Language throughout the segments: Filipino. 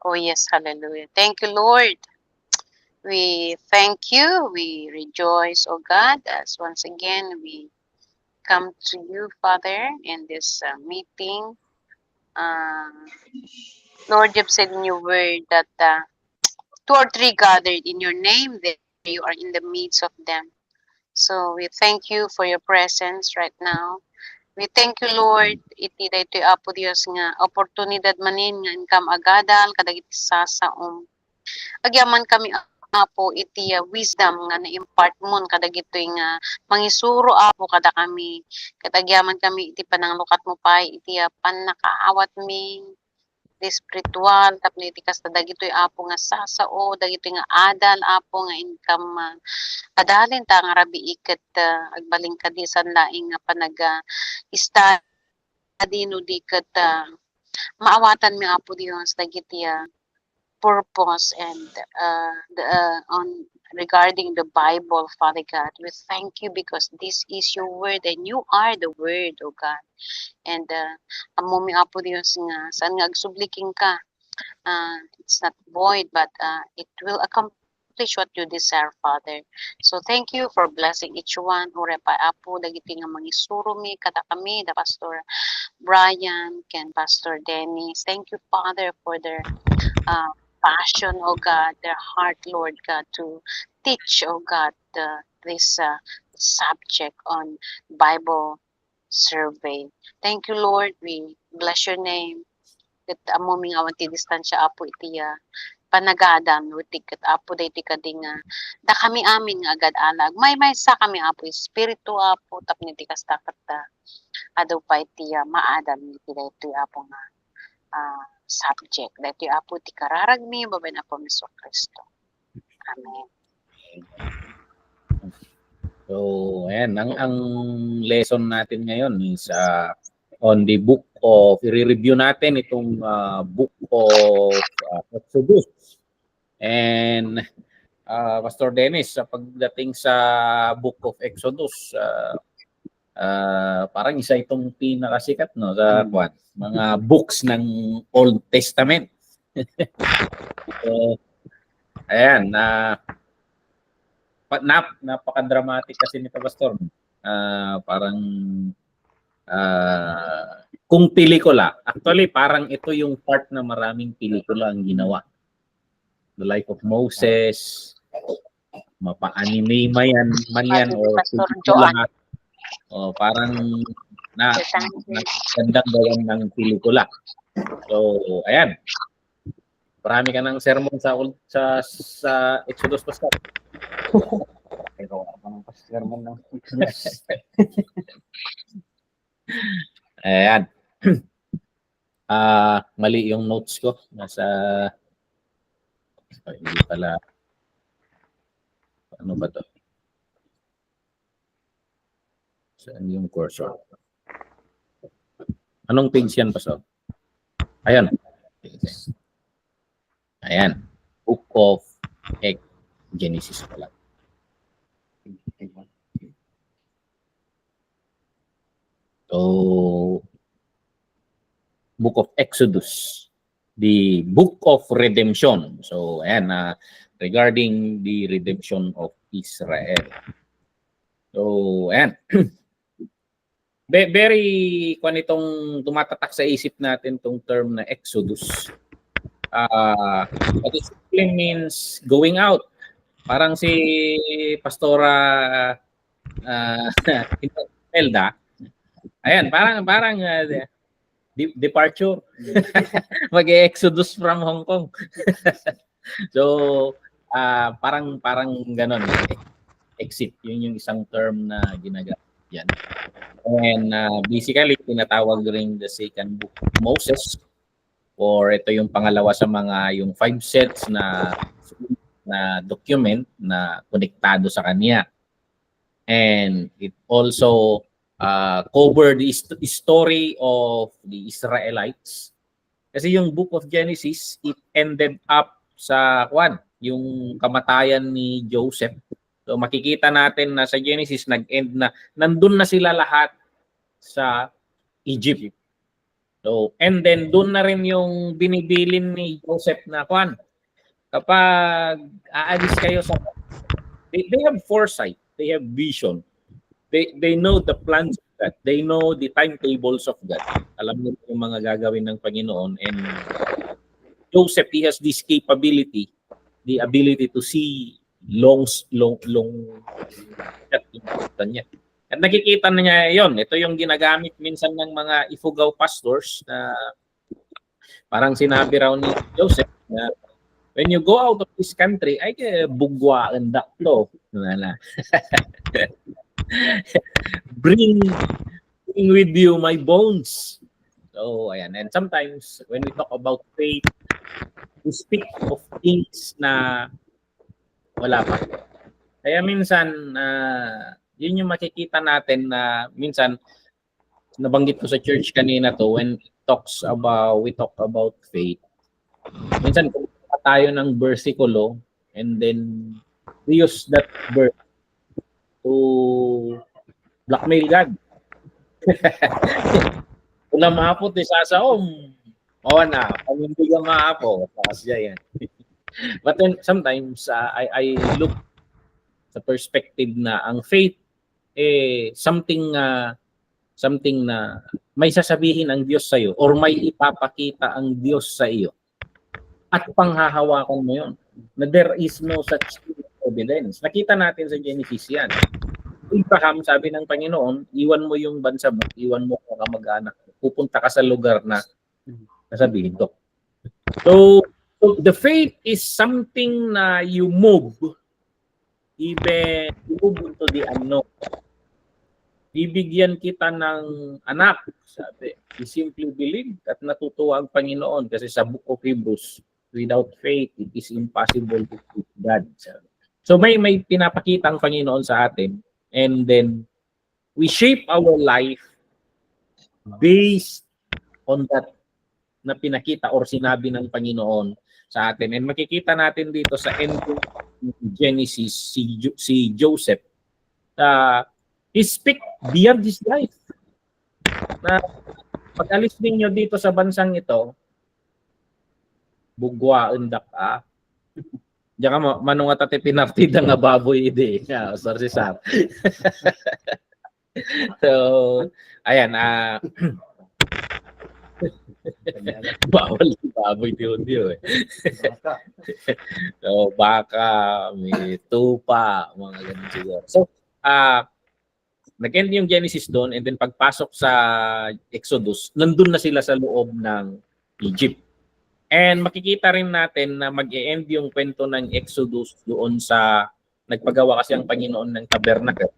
Oh, yes. Hallelujah. Thank you, Lord. We thank you. We rejoice, oh God, as once again we come to you, Father, in this meeting. Uh, Lord, you've said in your word that two or three gathered in your name, there you are in the midst of them. So we thank you for your presence right now. We thank you, Lord, iti daytoy apo Dios nga oportunidad manin nga income agadal kadagiti sasaom. Agyaman kami apo iti wisdom nga na-impart mon kadagitoy nga mangisuro apo kada kami. Ket agyaman kami iti pananglukat mo pay iti pannakaawat mi di spiritual tapno iti kasta dagitoy apo nga sasao dagitoy nga adal apo nga income adalin ta nga rabi iket agbaling kadi sanlaing nga panag study no di ket maawatan mi apo Dios dagiti purpose and on regarding the Bible, Father God. We thank you because this is your word and you are the word, oh God. And amo mi apo Dios nga saan nga agsubliking ka, it's not void but it will accomplish what you desire, Father. So thank you for blessing each one. Ore pa apo dagiti nga mangisuro mi kada kami, the Pastor Brian, Ken Pastor Dennis. Thank you, Father, for their uh, passion, oh God, their heart, Lord God, to teach, oh God, this subject on Bible survey. Thank you, Lord. We bless your name. Ket amo mi nga awan ti distansya apo iti panagadan utik ket apo dayti kadinga da kami amin nga agad alag may sa kami apo espiritu apo tapno ti kasta ket adaw pa iti maadam iti daytoy apo nga subject. Dahil apo ti kararagmi, babay na po Miso Kristo. Amen. So, ayan, ang lesson natin ngayon is on the book of, i-review natin itong book of Exodus. And Pastor Dennis, sa pagdating sa book of Exodus, parang isa itong pinakasikat no sa mga books ng Old Testament. So, ayan, napaka-dramatic kasi nito, Pastor. Parang kung pelikula, actually parang ito yung part na maraming pelikula ang ginawa. The Life of Moses, mapa-anime man yan o pelikula. O parang gandang gawan ng pelikula. So, ayan. Marami ka ng sermon sa Exodus, Pastor. Ikaw ang sermon ng Exodus. Ayan. Mali yung notes ko. Nasa hindi pala. Ano ba to? Saan yung cursor? Anong page yan, Pastor? Ayan. Ayan. Book of Genesis pala. So, Book of Exodus, the Book of Redemption. So, ayan, regarding the redemption of Israel. So, ayan. Very, kung itong tumatatak sa isip natin itong term na Exodus. It simply means going out. Parang si Pastora Elda, ayan, parang departure. Mag-exodus from Hong Kong. So, parang ganon. Exit. Yun yung isang term na ginagamit yan. And basically, tinatawag rin the second book of Moses. Or ito yung pangalawa sa mga yung 5 sets na document na konektado sa kanya. And it also covered the story of the Israelites. Kasi yung book of Genesis, it ended up sa yung kamatayan ni Joseph. So makikita natin na sa Genesis nag-end na, nandun na sila lahat sa Egypt. So, and then doon na rin yung binibilin ni Joseph na kwan. Kapag aalis kayo sa they have foresight, they have vision. They know the plans of God. They know the timetables of God. Alam nila yung mga gagawin ng Panginoon, and Joseph, he has this capability, the ability to see long niya. At nakikita na niya yon. Ito yung ginagamit minsan ng mga Ifugao pastors na parang sinabi raw ni Joseph na when you go out of this country, ay bugwa ang dakto. bring with you my bones. So, ayan. And sometimes, when we talk about faith, we speak of things na wala pa. Kaya minsan, yun yung makikita natin na minsan, nabanggit ko sa church kanina to, when we talk about faith. Minsan, kung tayo ng versikulo, and then we use that verse to blackmail God. Kung na maapot, isasaom. Oo na, panindigan maapo. Kasya yan. But then, sometimes, I look sa perspective na ang faith, something na may sasabihin ang Diyos sa iyo or may ipapakita ang Diyos sa iyo. At panghahawakan mo yun. Na there is no such evidence. Nakita natin sa Genesis yan. Abraham, sabi ng Panginoon, iwan mo yung bansa mo, iwan mo ang kamag-anak. Pupunta ka sa lugar na sasabihin to. So the faith is something na you move, even you move into the unknown. Bibigyan kita ng anak, sabi. You simply believe at natutuwa ang Panginoon kasi sa Book of Hebrews, without faith, it is impossible to please God. So may pinapakita ang Panginoon sa atin, and then we shape our life based on that na pinakita or sinabi ng Panginoon sa atin. And makikita natin dito sa end of Genesis, si Joseph, he speak beyond his life. Na pag-alis ninyo dito sa bansang ito, bugwa undak ka. Diyan ka manong at pinartid nga baboy ide. Yeah, sorry sir. So, ayan, bawal baboy diyo eh. So, baka, may tupa, mga ganun siguro. So, nag-end yung Genesis doon, and then pagpasok sa Exodus, nandun na sila sa loob ng Egypt. And makikita rin natin na mag-e-end yung kwento ng Exodus doon sa nagpagawa kasi ang Panginoon ng tabernacle.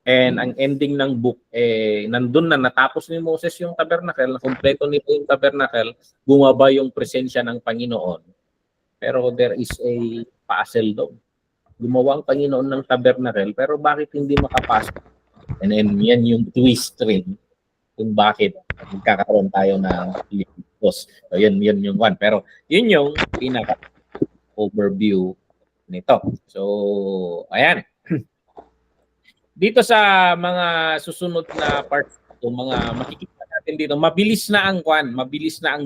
And ang ending ng book, nandun na natapos ni Moses yung tabernacle, kumpleto nito yung tabernacle, bumaba yung presensya ng Panginoon. Pero there is a puzzle doon. Gumawa ang Panginoon ng tabernacle, pero bakit hindi makapasok? And then yan yung twist rin kung bakit magkakaroon tayo ng Leviticus. So yun yung one. Pero yun yung pinaka-overview nito. So, ayan. Dito sa mga susunod na part, mga makikita natin dito, mabilis na ang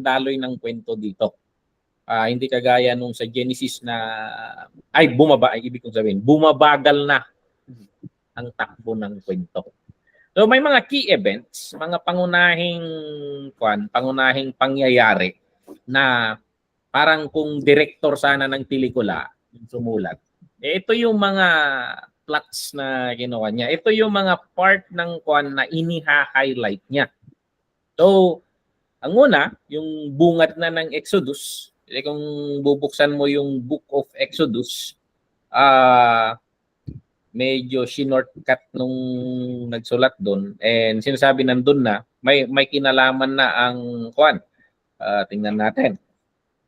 daloy ng kwento dito. Hindi kagaya nung sa Genesis na ibig kong sabihin, bumabagal na ang takbo ng kwento. So may mga key events, mga pangunahing pangyayari na parang kung director sana ng pelikula yung sumulat. Ito yung mga plots na ginawa niya. Ito yung mga part ng na iniha-highlight niya. So, ang una, yung bungad na ng Exodus. Kung bubuksan mo yung Book of Exodus, medyo shortcut nung nagsulat doon, and sinasabi nandun na may kinalaman na ang tingnan natin.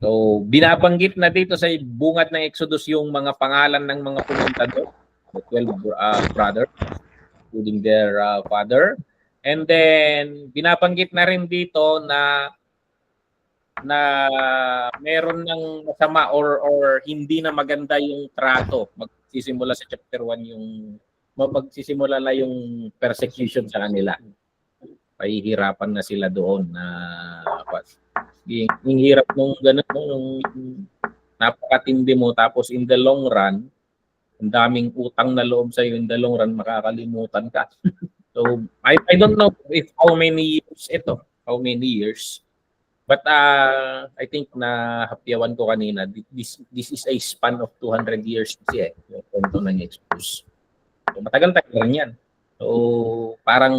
So binabanggit na dito sa bungad ng Exodus yung mga pangalan ng mga pumunta doon, the 12 brothers including their father, and then binabanggit na rin dito na meron ng masama or hindi na maganda yung trato. Magsisimula sa chapter 1 magsisimula na yung persecution sa kanila. pahihirapan na sila doon na yung hirap nung gano'n, nung napakatindi mo, tapos in the long run, ang daming utang na loob sa'yo, in the long run, makakalimutan ka. So, I don't know if how many years ito, how many years, but I think na hapyawan ko kanina, this is a span of 200 years kasi yung kwento ng Exodus. So, matagal-tagal rin yan. So, parang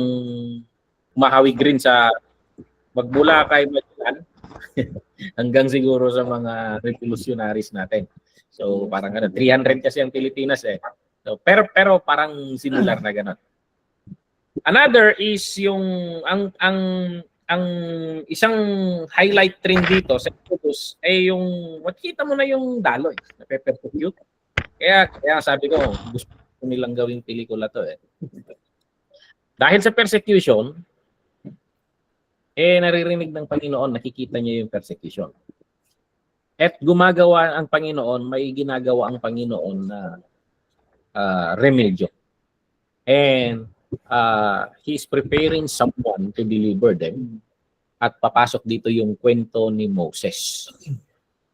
kumahawig rin sa magmula kay Magellan hanggang siguro sa mga revolutionaries natin. So parang 300 kasi ang Pilipinas eh. So, pero parang similar na gano'n. Another is yung ang isang highlight rin dito sa Exodus ay yung makikita mo na yung daloy na persecute. Kaya sabi ko gusto nilang gawing pelikula to eh. Dahil sa persecution, naririnig ng Panginoon, nakikita niya yung persecution. At gumagawa ang Panginoon, may ginagawa ang Panginoon na remedyo. And He is preparing someone to deliver them. At papasok dito yung kwento ni Moses.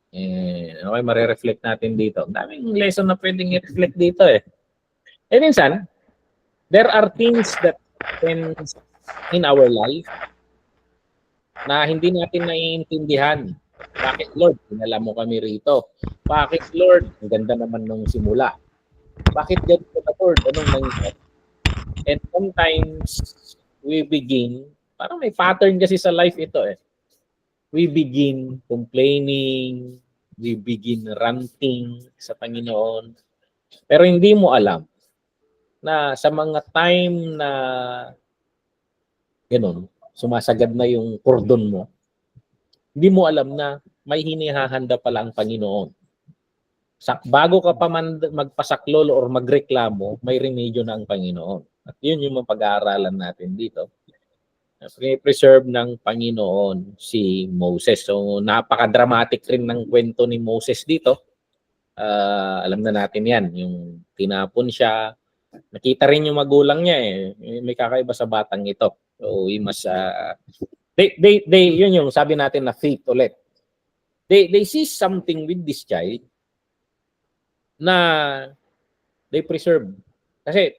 Okay, marireflect natin dito. Ang daming lesson na pwedeng i-reflect dito eh. Minsan, there are things that happen in our life na hindi natin naiintindihan. Bakit, Lord? Pinala mo kami rito. Bakit, Lord? Ang ganda naman nung simula. Bakit ganito na, Lord? Anong nangyari? And sometimes, we begin, parang may pattern kasi sa life ito eh. We begin complaining, we begin ranting sa Panginoon. Pero hindi mo alam na sa mga time na ganun, sumasagad na yung kordon mo, hindi mo alam na may hinihahanda pala ang Panginoon. Bago ka pa man magpasaklolo or magreklamo, may remedyo na ang Panginoon. At yun yung pag-aaralan natin dito. Preserve ng Panginoon si Moses. So napaka-dramatic rin ng kwento ni Moses dito. Alam na natin yan. Yung tinapon siya. Nakita rin yung magulang niya eh. May kakaiba sa batang ito. So we must yun yung sabi natin na faith ulit. They see something with this child na they preserve. Kasi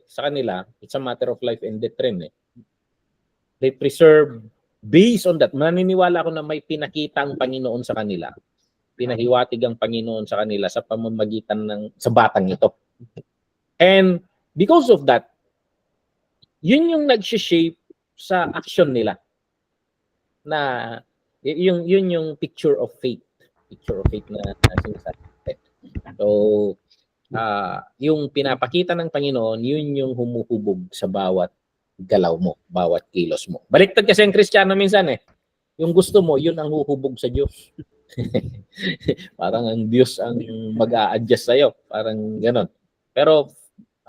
sa kanila, it's a matter of life and death rin eh. They preserve based on that. Maniniwala ako na may pinakita ang Panginoon sa kanila. Pinahiwatig ang Panginoon sa kanila sa pamamagitan sa batang ito. And because of that, yun yung nag-shape sa action nila. Na yun yung picture of faith. Picture of faith na sinasabi. So, yung pinapakita ng Panginoon, yun yung humuhubog sa bawat galaw mo, bawat kilos mo. Baliktad kasi ang Kristiyano minsan eh. Yung gusto mo, yun ang huhubog sa Diyos. Parang ang Diyos ang mag-a-adjust sa'yo. Parang ganon. Pero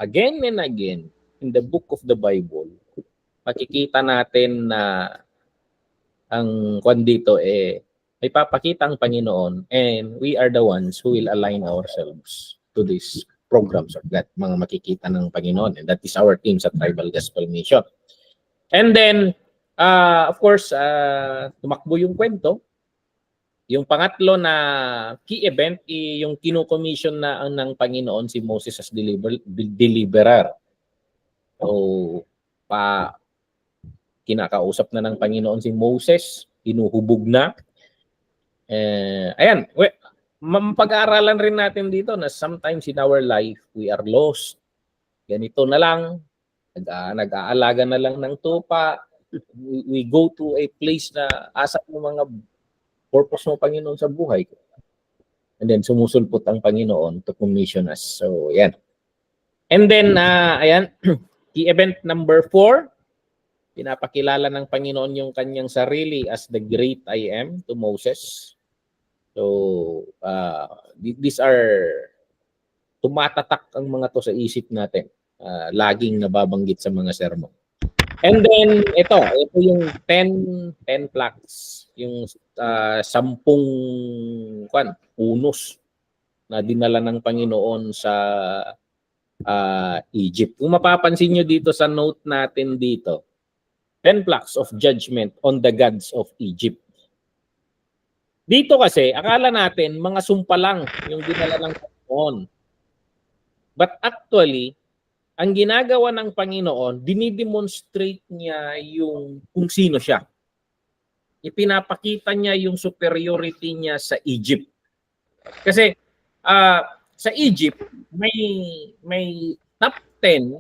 again and again, in the book of the Bible, makikita natin na ang kwan dito may papakita ang Panginoon and we are the ones who will align ourselves to these programs of God, mga makikita ng Panginoon. And that is our team sa Tribal Gospel Mission. And then, of course, tumakbo yung kwento. Yung pangatlo na key event, yung kino-commission na ng Panginoon si Moses as deliverer. So, kinakausap na ng Panginoon si Moses, hinuhubog na. Ayan, pag-aaralan rin natin dito na sometimes in our life, we are lost. Ganito na lang, nag-aalaga na lang ng tupa. We go to a place na asa ng mga purpose ng Panginoon sa buhay. And then sumusulpot ang Panginoon to commission us. So, yan. And then, ayan, key event number 4, pinapakilala ng Panginoon yung kanyang sarili as the great I am to Moses. So, these are tumatatak ang mga to sa isip natin. Laging nababanggit sa mga sermon. And then, ito yung 10 plagues. Yung 10 unos na dinala ng Panginoon sa Egypt. Kung mapapansin nyo dito sa note natin dito, 10 plagues of judgment on the gods of Egypt. Dito kasi, akala natin mga sumpa lang yung dinala ng Panginoon. But actually, ang ginagawa ng Panginoon, dinidemonstrate niya yung kung sino siya. Ipinapakita niya yung superiority niya sa Egypt. Kasi sa Egypt, may top 10,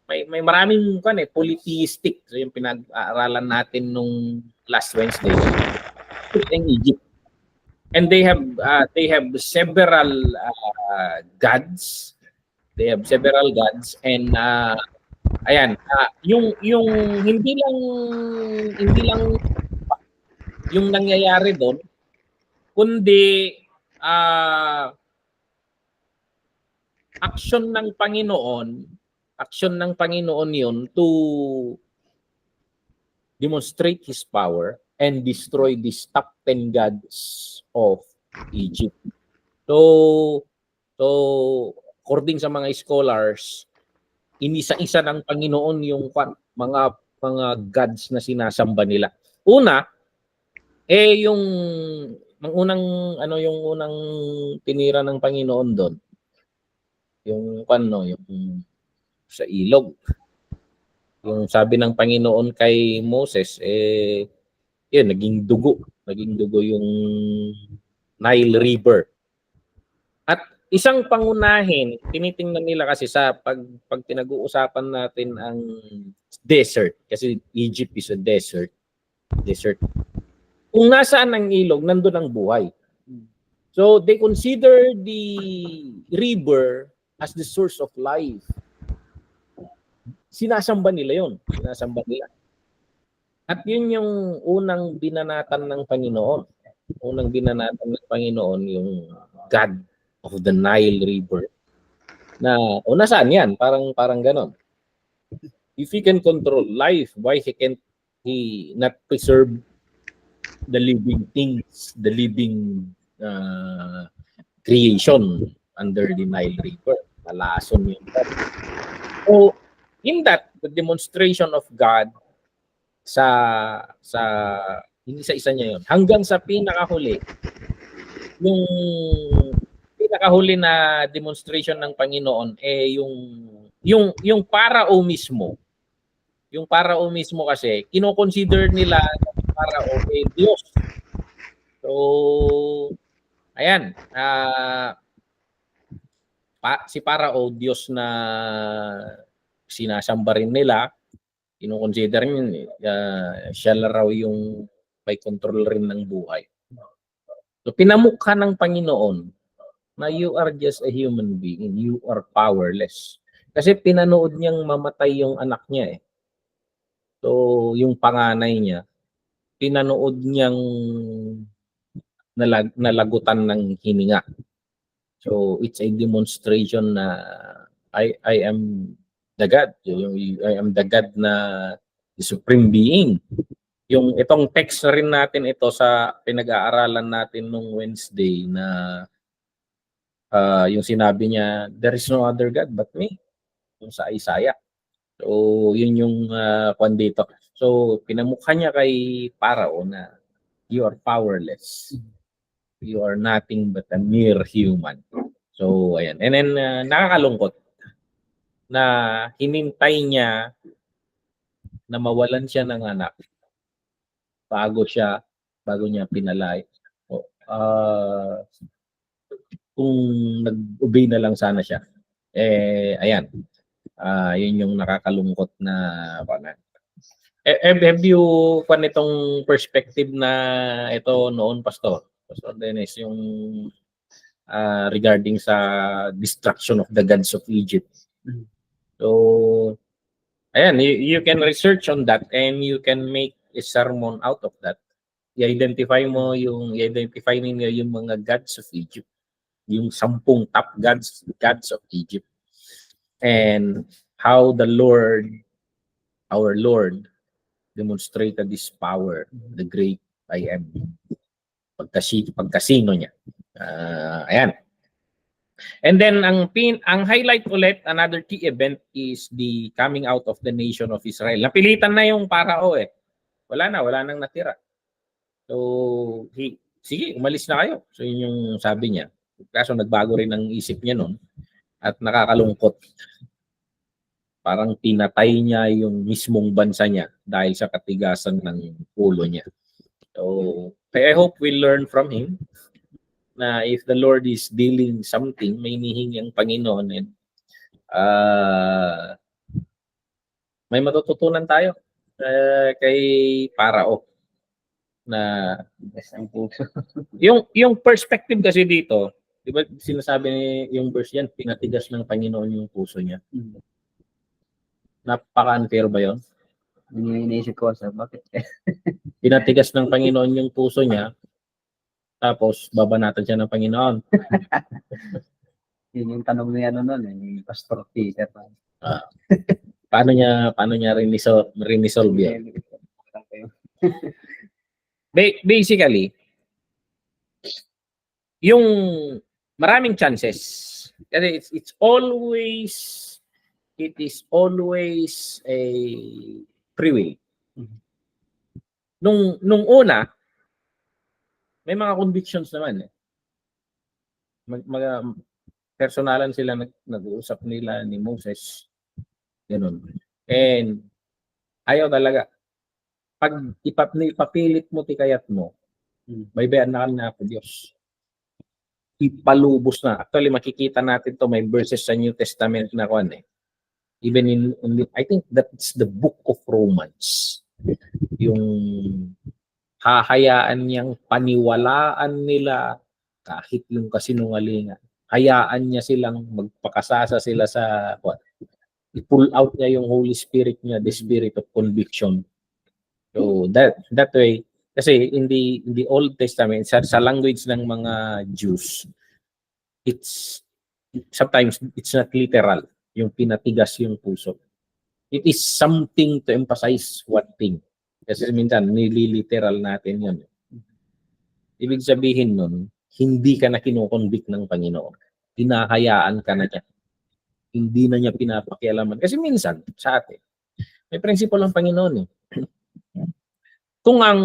may maraming polytheistic. So yung pinag-aaralan natin nung last Wednesday. In Egypt. And they have several gods. They have several gods, and ayan, yung hindi lang yung nangyayari doon, kundi action ng Panginoon yun to demonstrate His power and destroy these top 10 gods of Egypt. So according sa mga scholars, inisa-isa ng Panginoon yung mga gods na sinasamba nila. Una, yung unang tinira ng Panginoon doon, yung sa ilog. Yung sabi ng Panginoon kay Moses, yun, naging dugo yung Nile River. At isang pangunahin, tinitingnan nila kasi sa pag pinag-uusapan natin ang desert, kasi Egypt is a desert. Kung nasaan ang ilog, nandun ang buhay. So they consider the river as the source of life. Sinasamba nila yun. At yun yung unang binanatan ng Panginoon. Yung God of the Nile River. Na, nasaan yan? Parang ganon. If He can control life, why can't He not preserve the living things, the living creation under the Nile River? Nalason yun. So, in that, the demonstration of God hindi sa isa niya yun. Hanggang sa pinakahuli, yung pinakahuli na demonstration ng Panginoon, yung Parao mismo. Yung Parao mismo kasi, kino-consider nila yung Parao Diyos. So, ayan, si Parao, Diyos na sinasamba rin nila, kino-consider siya raw yung may control rin ng buhay. So pinamukha ng Panginoon na you are just a human being, you are powerless. Kasi pinanood niyang mamatay yung anak niya . So yung panganay niya, pinanood niyang nalagutan ng hininga. So it's a demonstration na I am the God. I am the God na the supreme being. Yung itong text na rin natin ito sa pinag-aaralan natin nung Wednesday na yung sinabi niya, there is no other God but me. Yung sa Isaiah. So yun yung kwan dito. So pinamukha niya kay Parao na you are powerless. You are nothing but a mere human. So ayan. And then nakakalungkot na hinintay niya na mawalan siya ng anak bago niya pinalay. Kung nag-obey na lang sana siya. Ayan. Yun yung nakakalungkot na panan. Have you itong perspective na ito noon, Pastor Dennis, yung regarding sa destruction of the gods of Egypt? So, ayan, you can research on that and you can make a sermon out of that. I-identify ninyo yung mga gods of Egypt, yung 10 top gods of Egypt, and how the Lord, our Lord, demonstrated this power, the great I am, pagkasino niya. Ayan. And then ang highlight ulit, another key event is the coming out of the nation of Israel. Napilitan na yung Parao eh. Wala nang natira. So, sige, umalis na kayo. So, yun yung sabi niya. Kaso nagbago rin ang isip niya noon at nakakalungkot. Parang pinatay niya yung mismong bansa niya dahil sa katigasan ng ulo niya. So, I hope we learn from him na if the Lord is dealing something, may hinihingi ang Panginoon, and may matututunan tayo kay Parao na Ang puso. yung perspective kasi dito, di ba sinasabi yung verse yan, pinatigas ng Panginoon yung puso niya. Napaka-unfair ba yun? Yung iniisip ko sa bakit? Pinatigas ng Panginoon yung puso niya, tapos babanatan siya ng Panginoon. Yun yung tanong niya noon, ni Pastor Peter. Paano niya resolve yan? Basically, yung maraming chances. Kasi it is always a free will. Nung una, may mga convictions naman eh. Personalan sila nag-uusap nila ni Moses. Ganun. And ayaw talaga. Pag ipapilit mo tikayat mo, may bayanan na ako Diyos. Ipalubos na. Actually, makikita natin to may verses sa New Testament na kuan eh. Even in I think that's the book of Romans. Yung hahayaan niyang paniwalaan nila kahit yung kasinungalingan. Hayaan niya silang magpakasasa sila sa what? I-pull out niya yung Holy Spirit niya, the spirit of conviction. So that way, kasi in the Old Testament, sa language ng mga Jews, sometimes it's not literal, yung pinatigas yung puso. It is something to emphasize what thing. Kasi minsan, nililiteral natin yun. Ibig sabihin nun, hindi ka na kinukonvict ng Panginoon. Hinahayaan ka na niya. Hindi na niya pinapakialaman. Kasi minsan, sa atin, may prinsipyo ng Panginoon eh. Kung ang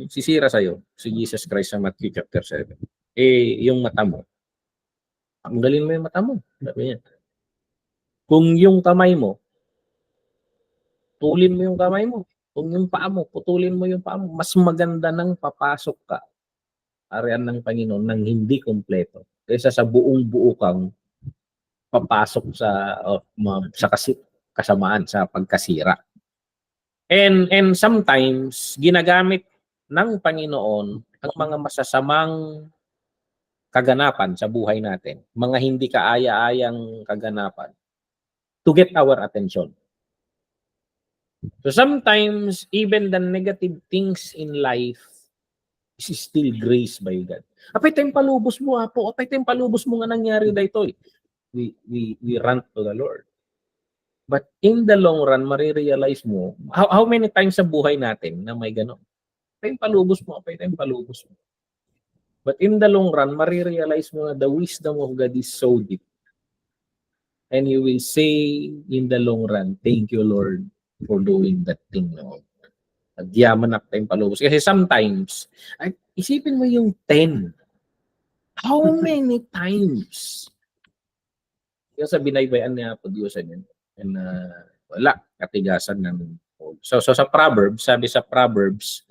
sisira sa'yo, si Jesus Christ sa Matthew chapter 7, yung mata mo, tanggalin mo yung mata mo. Sabi niya. Kung yung kamay mo, tulin mo yung kamay mo. Kung yung paa mo, putulin mo yung paa mo. Mas maganda nang papasok ka arian ng Panginoon nang hindi kompleto kaysa sa buong-buo kang papasok sa kasamaan, sa pagkasira. And sometimes ginagamit ng Panginoon ang mga masasamang kaganapan sa buhay natin, mga hindi kaaya-ayang kaganapan to get our attention. So sometimes even the negative things in life is still grace by God. Apay tayong palubos mo po, apay tayong palubos mo nga nangyari dito. We run to the Lord. But in the long run, marirealize mo, how many times sa buhay natin na may gano'n? Apay tayong palubos mo, apay tayong palubos mo. But in the long run, marirealize mo na the wisdom of God is so deep. And you will say in the long run, thank you Lord for doing that thing. No? Nagyaman na tayong palubos. Kasi sometimes, isipin mo yung 10. How many times? Yung sa binaybayan niya po Diyos yun. And wala, katigasan ng so sa Proverbs, sabi sa Proverbs,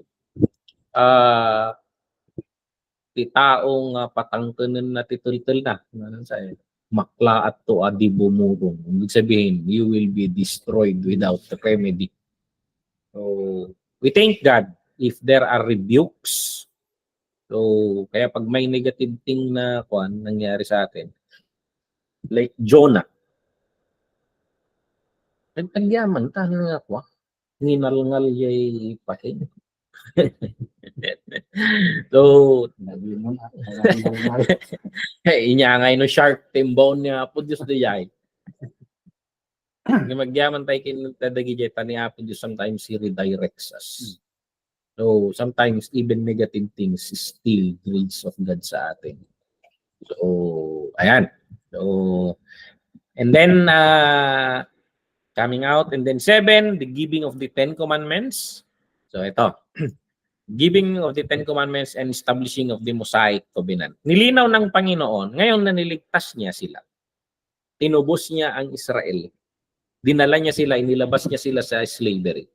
taong patangkanan na titultul na. Makla at to adi bumurong. Ibig sabihin, you will be destroyed without the remedy. So, we thank God if there are rebukes. So, kaya pag may negative thing na nangyari sa atin, like Jonah, nagtagyaman, tahan nga ako, ninalngal yay pahin. So, inyangay no shark timbon niya po Diyos diyay. Magyaman tayo kinatadagi tani apo Diyos, sometimes He redirects us. So, sometimes even negative things is still grace of God sa atin. So, ayan. So, and then coming out, and then 7, the giving of the 10 commandments. So ito, giving of the 10 commandments and establishing of the Mosaic covenant. Nilinaw ng Panginoon, ngayon na niligtas niya sila. Tinubos niya ang Israel. Dinala niya sila, inilabas niya sila sa slavery.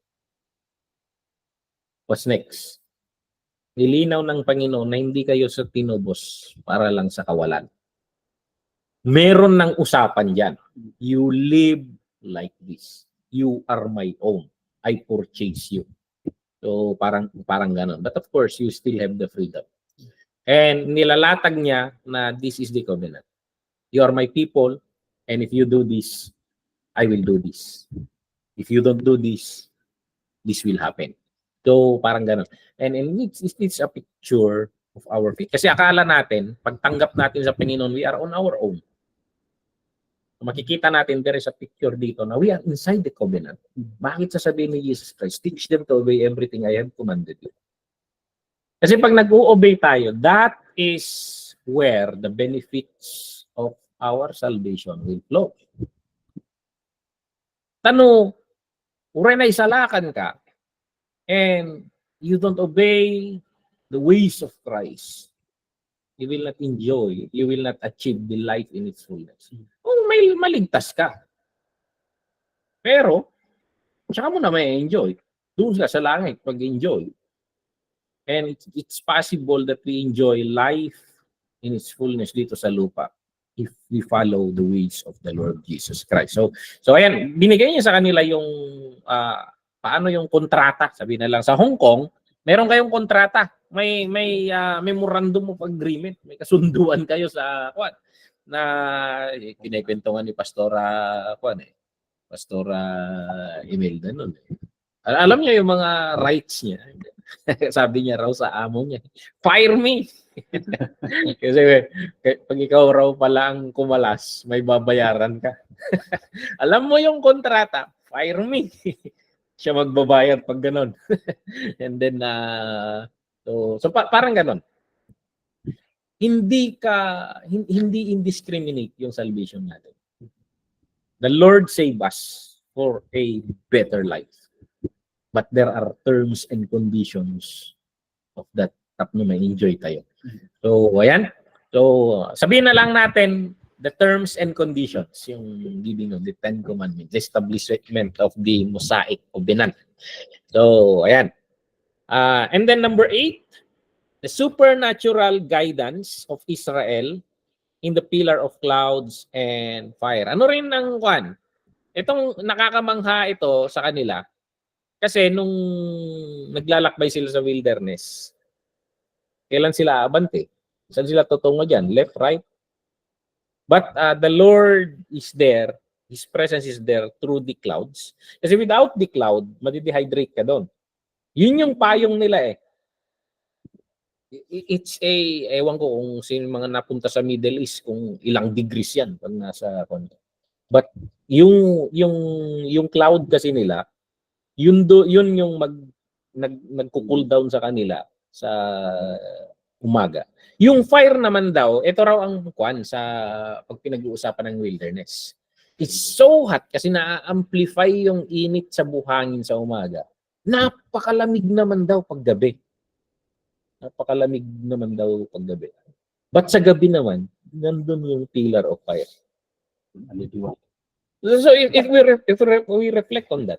What's next? Nilinaw ng Panginoon na hindi kayo sa tinubos para lang sa kawalan. Meron ng usapan dyan. You live like this. You are my own. I purchase you. So parang ganun. But of course, you still have the freedom. And nilalatag niya na this is the covenant. You are my people, and if you do this, I will do this. If you don't do this, this will happen. So parang ganun. And it's a picture of our faith. Kasi akala natin, pagtanggap natin sa Panginoon, we are on our own. Makikita natin, there is a picture dito na we are inside the covenant. Bakit sasabihin ni Jesus Christ, teach them to obey everything I have commanded you? Kasi pag nag-o-obey tayo, that is where the benefits of our salvation will flow. Tano, uray na isalakan ka, and you don't obey the ways of Christ, you will not enjoy, you will not achieve the life in its fullness. Kung may maligtas ka, pero saka mo na may enjoy. Doon ka sa langit pag-enjoy. And it's possible that we enjoy life in its fullness dito sa lupa if we follow the ways of the Lord Jesus Christ. So ayan, binigay niya sa kanila yung paano yung kontrata. Sabi na lang sa Hong Kong, meron kayong kontrata. May memorandum of agreement, may kasunduan kayo sa na pinagkwentuhan ni Pastora Pastora Imelda noon. Alam niya yung mga rights niya. Sabi niya raw sa amo niya, fire me. Kasi pag ikaw raw pala ang kumalas, may babayaran ka. Alam mo yung kontrata, fire me. Siya magbabayad pag ganon. And then so parang ganon. Hindi indiscriminate yung salvation natin. The Lord save us for a better life. But there are terms and conditions of that na may enjoy tayo. So ayan. So sabihin na lang natin the terms and conditions, yung giving of the 10 commandments, the establishment of the Mosaic covenant. So ayan. And then number 8, the supernatural guidance of Israel in the pillar of clouds and fire. Ano rin ang itong nakakamangha ito sa kanila kasi nung naglalakbay sila sa wilderness, kailan sila abante? Saan sila tutungo dyan? Left, right? But the Lord is there. His presence is there through the clouds. Kasi without the cloud, madidehydrate ka doon. Yun yung payong nila eh. It's ewan ko kung sino mga napunta sa Middle East kung ilang degrees yan pag nasa but yung cloud kasi nila yun yung nagko-cool down sa kanila sa umaga. Yung fire naman daw, ito raw ang sa pag pinag-uusapan ng wilderness. It's so hot kasi na-amplify yung init sa buhangin sa umaga. Napakalamig naman daw pag gabi. Napakalamig naman daw paggabi. But sa gabi naman, nandun yung pillar of fire. So if we reflect on that.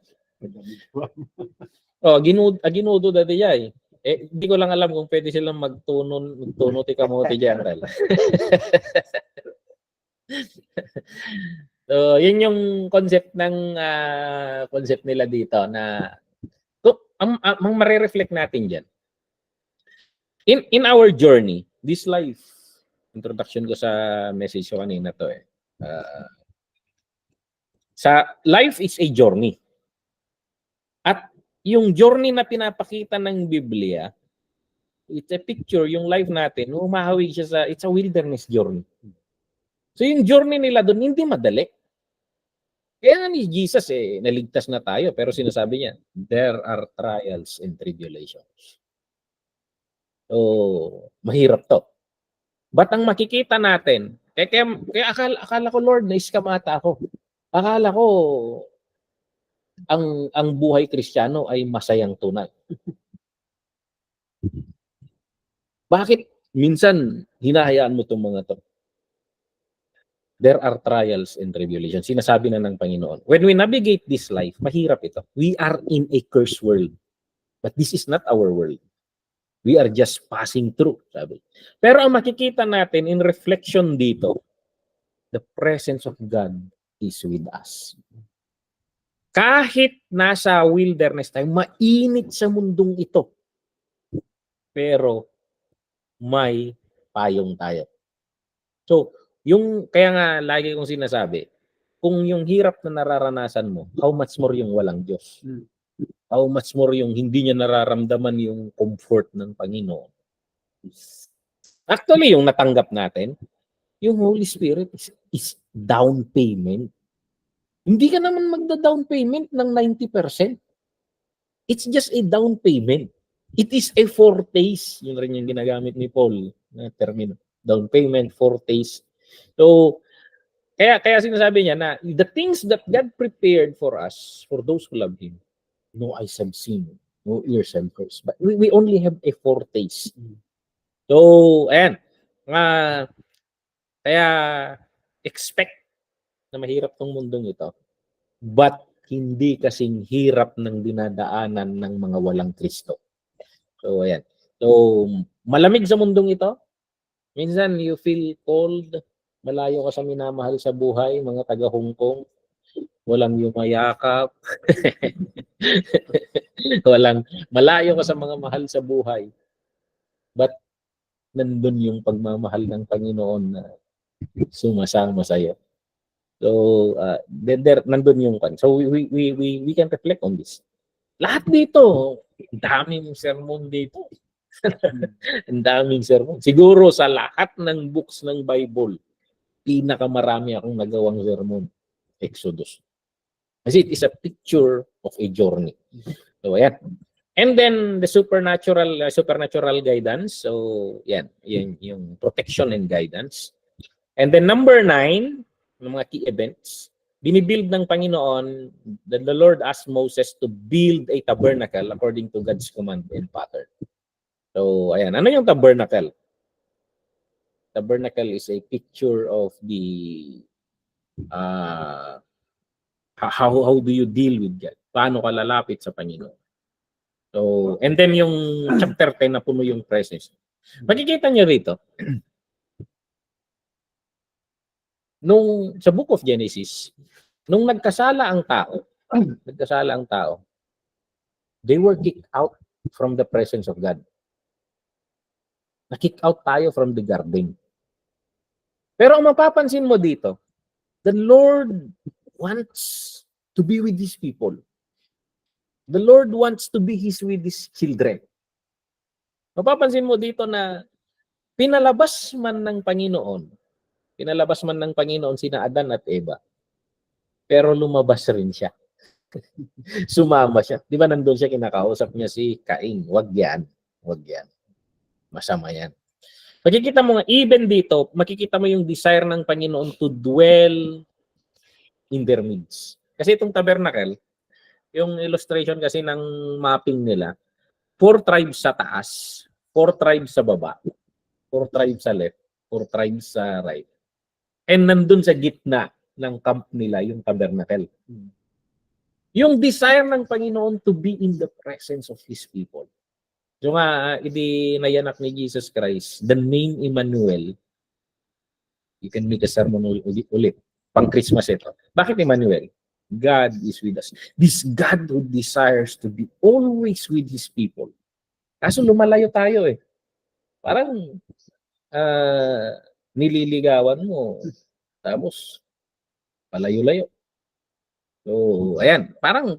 Ginudo dati yan. Hindi ko lang alam kung pwede silang magtuno ti kamote diyan. So yun yung concept ng concept nila dito na ang mare-reflect natin diyan. In our journey, this life, introduction ko sa message ko kanina to sa life is a journey. At yung journey na pinapakita ng Biblia, it's a picture, yung life natin, humahawig siya it's a wilderness journey. So yung journey nila doon, hindi madali. Kaya ni Jesus naligtas na tayo, pero sinasabi niya, there are trials and tribulations. So, mahirap to. But ang makikita natin, Kaya akala ko, Lord, naiskamata ako. Akala ko ang buhay Kristiyano ay masayang tunay. Bakit minsan hinahayaan mo itong mga to? There are trials and tribulations. Sinasabi na ng Panginoon. When we navigate this life, mahirap ito. We are in a cursed world. But this is not our world. We are just passing through, sabi. Pero ang makikita natin in reflection dito, the presence of God is with us. Kahit nasa wilderness tayo, mainit sa mundong ito. Pero may payong tayo. So, kaya nga lagi kong sinasabi, kung yung hirap na nararanasan mo, how much more yung walang Diyos? How much more yung hindi niya nararamdaman yung comfort ng Panginoon? Actually, yung natanggap natin, yung Holy Spirit is down payment. Hindi ka naman magda-down payment ng 90%. It's just a down payment. It is a foretaste. Yun rin yung ginagamit ni Paul na termino. Down payment, foretaste. So, kaya sinasabi niya na the things that God prepared for us, for those who love Him, no eyes have seen, no ears have heard. But we only have a foretaste. So, ayan. Kaya expect na mahirap tong mundong ito. But hindi kasing hirap ng dinadaanan ng mga walang Kristo. So, ayan. So, malamig sa mundong ito. Minsan, you feel cold. Malayo ka sa minamahal sa buhay, mga taga-Hong Kong. Walang yumayakap. Malayo ka sa mga mahal sa buhay. But, nandun yung pagmamahal ng Panginoon na sumasama sa iyo. So, nandun yung kan. So, we can reflect on this. Lahat dito, daming sermon dito. Ang daming sermon. Siguro sa lahat ng books ng Bible, pinakamarami akong nagawang sermon, Exodus. Kasi it is a picture of a journey. So, ayan. And then the supernatural guidance. So, yan yung protection and guidance. And then number 9, ng mga key events, binibuild ng Panginoon, the Lord asked Moses to build a tabernacle according to God's command and pattern. So, ayan. Ano yung tabernacle? Tabernacle is a picture of the how do you deal with God? Paano ka lalapit sa Panginoon? So, and then yung chapter 10 na puno yung presence. Makikita niyo rito, sa book of Genesis, nung nagkasala ang tao, they were kicked out from the presence of God. Na-kick out tayo from the garden. Pero ang mapapansin mo dito, the Lord wants to be with His people. The Lord wants to be with His children. Mapapansin mo dito na pinalabas man ng Panginoon sina Adan at Eva. Pero lumabas rin siya. Sumama siya. Di ba nandun siya, kinakausap niya si Cain. Wag yan. Masama yan. Makikita mo nga, even dito, makikita mo yung desire ng Panginoon to dwell in their midst. Kasi itong tabernacle, yung illustration kasi ng mapping nila, 4 tribes sa taas, 4 tribes sa baba, 4 tribes sa left, 4 tribes sa right. And nandun sa gitna ng camp nila, yung tabernacle. Yung desire ng Panginoon to be in the presence of His people. So nga, nayanak ni Jesus Christ, the name Emmanuel, you can make a sermon ulit. Pang Christmas ito. Bakit Emmanuel? God is with us. This God who desires to be always with His people. Kaso lumalayo tayo eh. Parang nililigawan mo. Tapos, palayo-layo. So, ayan. Parang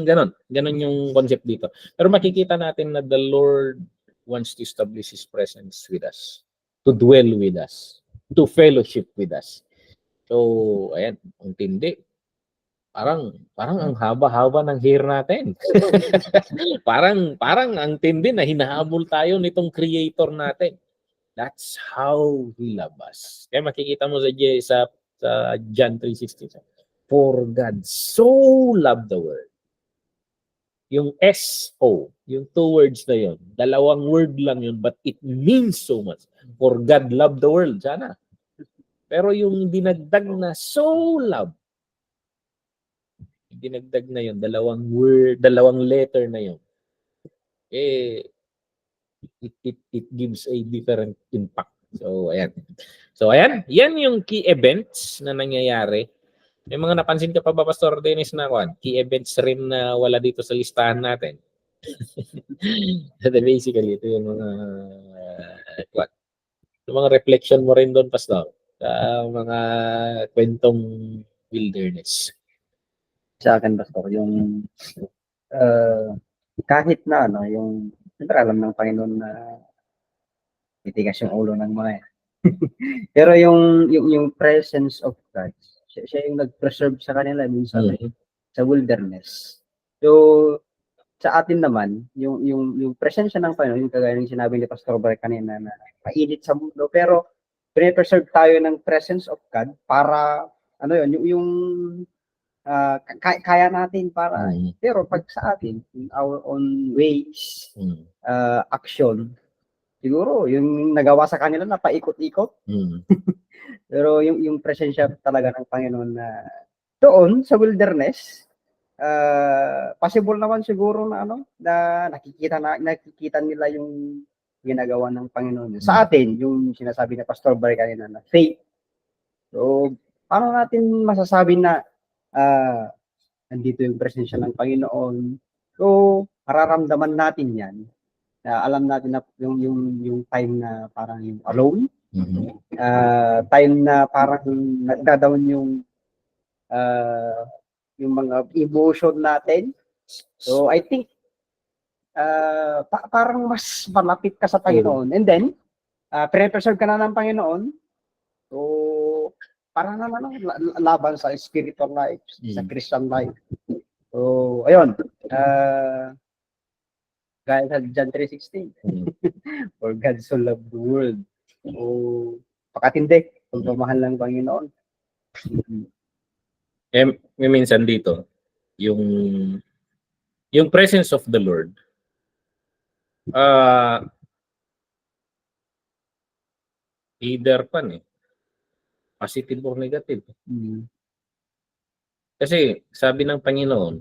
ganon. Ganon yung concept dito. Pero makikita natin na the Lord wants to establish His presence with us. To dwell with us. To fellowship with us. So, ayan. Ang tindi. Parang ang haba-haba ng hair natin. parang ang tindi na hinahabol tayo nitong creator natin. That's how He loved us. Kaya makikita mo sa John 3:16. For God so loved the world. Yung S-O, yung two words na yun, dalawang word lang yun, but it means so much. For God loved the world, sana. Pero yung dinagdag na so love, dinagdag na yun, dalawang word, dalawang letter na yun, eh, it gives a different impact. So, ayan. So, ayan. Yan yung key events na nangyayari. May mga napansin ka pa ba, Pastor Dennis, na key events rin na wala dito sa listahan natin? Basically, ito yung mga yung mga reflection mo rin doon, Pastor, sa mga kwentong wilderness. Sa akin, Pastor, yung kahit na yung siyempre alam ng Panginoon na titigas yung ulo ng mga yan. Pero yung presence of God, siya yung nag-preserve sa kanila dun sa wilderness. So sa atin naman, yung presensya ng Panginoon, yung kagaya ng sinabi ni Pastor Bar kanina na mainit sa mundo, pero pre-preserve tayo ng presence of God para yung kaya natin para pero pag sa atin in our own ways action siguro yung nagawa sa kanila na paikot-ikot pero yung presensya talaga ng Panginoon na doon sa wilderness possible naman siguro na na nakikita nila yung ginagawa ng Panginoon sa atin yung sinasabi na Pastor Bar kanina na faith. So paano natin masasabi na nandito yung presensya ng Panginoon. So, mararamdaman natin yan. Alam natin na yung time na parang yung alone. Time na parang nagda-down yung mga emotion natin. So, I think parang mas malapit ka sa Panginoon. And then, pre-preserve ka na ng Panginoon. So, parang naman laban sa spiritual life, sa Christian life. So, ayun. Gaya sa John 3:16. For God so loved the world. So, pakatindi. Pagmamahal ng Panginoon. May minsan dito, yung presence of the Lord, either positive or negative. Kasi sabi ng Panginoon,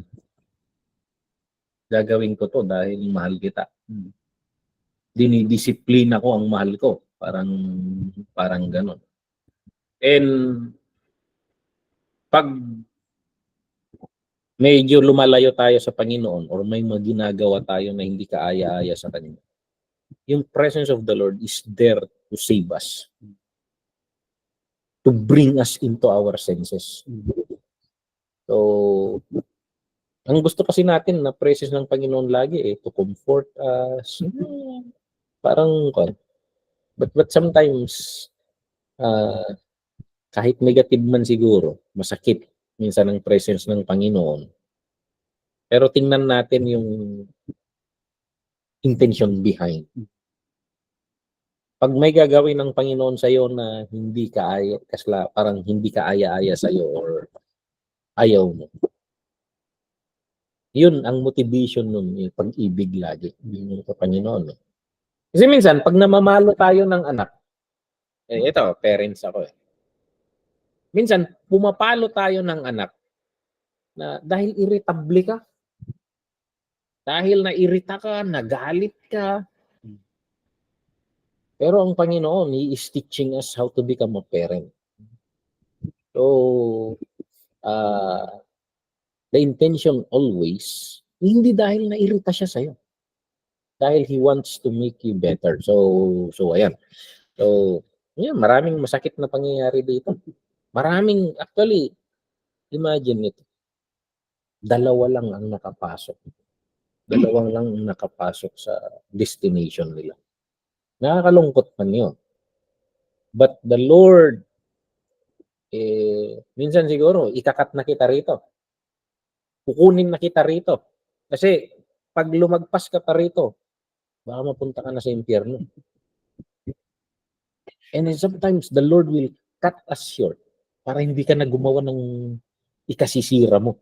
gagawin ko to dahil mahal kita. Dinidisiplina ko ang mahal ko. Parang ganon. And pag medyo lumalayo tayo sa Panginoon or may maginagawa tayo na hindi kaaya-aya sa Kanya, yung presence of the Lord is there to save us. To bring us into our senses. So, ang gusto kasi natin na presence ng Panginoon lagi to comfort us. Parang but sometimes kahit negative man siguro, masakit minsan ang presence ng Panginoon. Pero tingnan natin yung intention behind. Pag may gagawin ng Panginoon sa iyo na hindi parang hindi kaaya-aya sa iyo or ayaw mo. Yun ang motivation nun, yung pag-ibig lagi. Yung sa Panginoon. Kasi minsan, pag namamalo tayo ng anak, ito, parents ako minsan, pumapalo tayo ng anak na dahil irritable ka, dahil nairita ka, nagalit ka. Pero ang Panginoon, He is teaching us how to become a parent. So, the intention always, hindi dahil nairita siya sa'yo. Dahil He wants to make you better. So ayan. So, yan, maraming masakit na pangyayari dito. Actually, imagine it. Dalawa lang ang nakapasok sa destination nila. Nakakalungkot man yun. But the Lord, minsan siguro, ikakat na kita rito. Kukunin na kita rito. Kasi, pag lumagpas ka pa rito, baka mapunta ka na sa impyerno. And then sometimes the Lord will cut us short para hindi ka na gumawa ng ikasisira mo.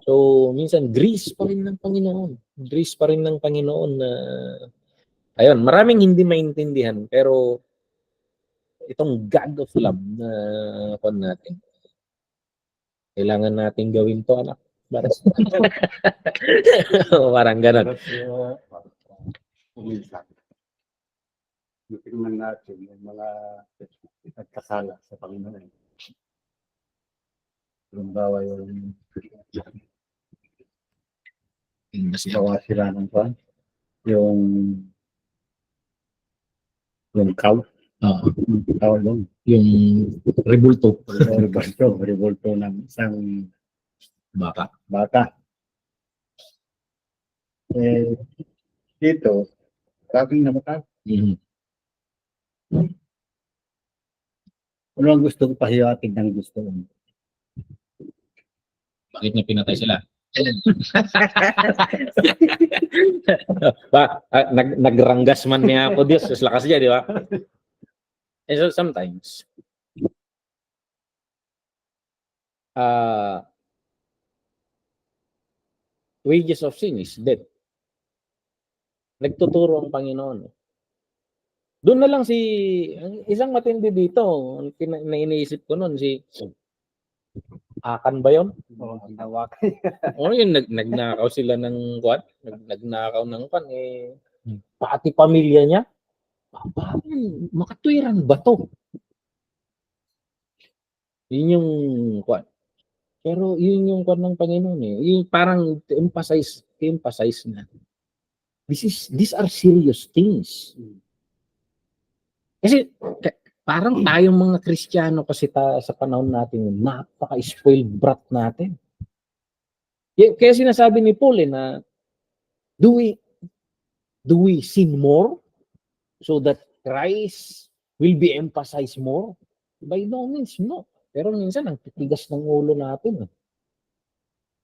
So, minsan, grace pa rin ng Panginoon. Grace pa rin ng Panginoon na, ayun, maraming hindi maintindihan, pero itong God of love na kon natin, kailangan natin gawin to, anak. Parang ganun. Tingnan natin yung mga nagkasala sa Panginoon. Halimbawa yung gawa sila ng pan, yung cow. Yung rebulto. Rebulto ng isang Baka. Dito, sabi na mata. Ano ang gusto ko pahiwatig ng gusto ko? Bakit niya pinatay sila? Nagranggas man niya ako Diyos. Sa lakas niya, di ba? And so sometimes, wages of sin is death. Nagtuturo ang Panginoon. Doon na lang isang matindi dito, na iniisip ko noon, si Akan ba yun? O yun, nagnakaw sila ng kwan, nagnakaw ng kwan, pati pamilya niya, makatwiran ba to? Yun yung kwan. Pero yun yung kwan ng Panginoon yung parang emphasize na. These are serious things. Kasi parang tayong mga Kristiyano kasi sa panahon natin, napaka-spoiled brat natin. Kaya sinasabi ni Paul na do we sin more so that Christ will be emphasized more? By no means, no. Pero minsan ang titigas ng ulo natin.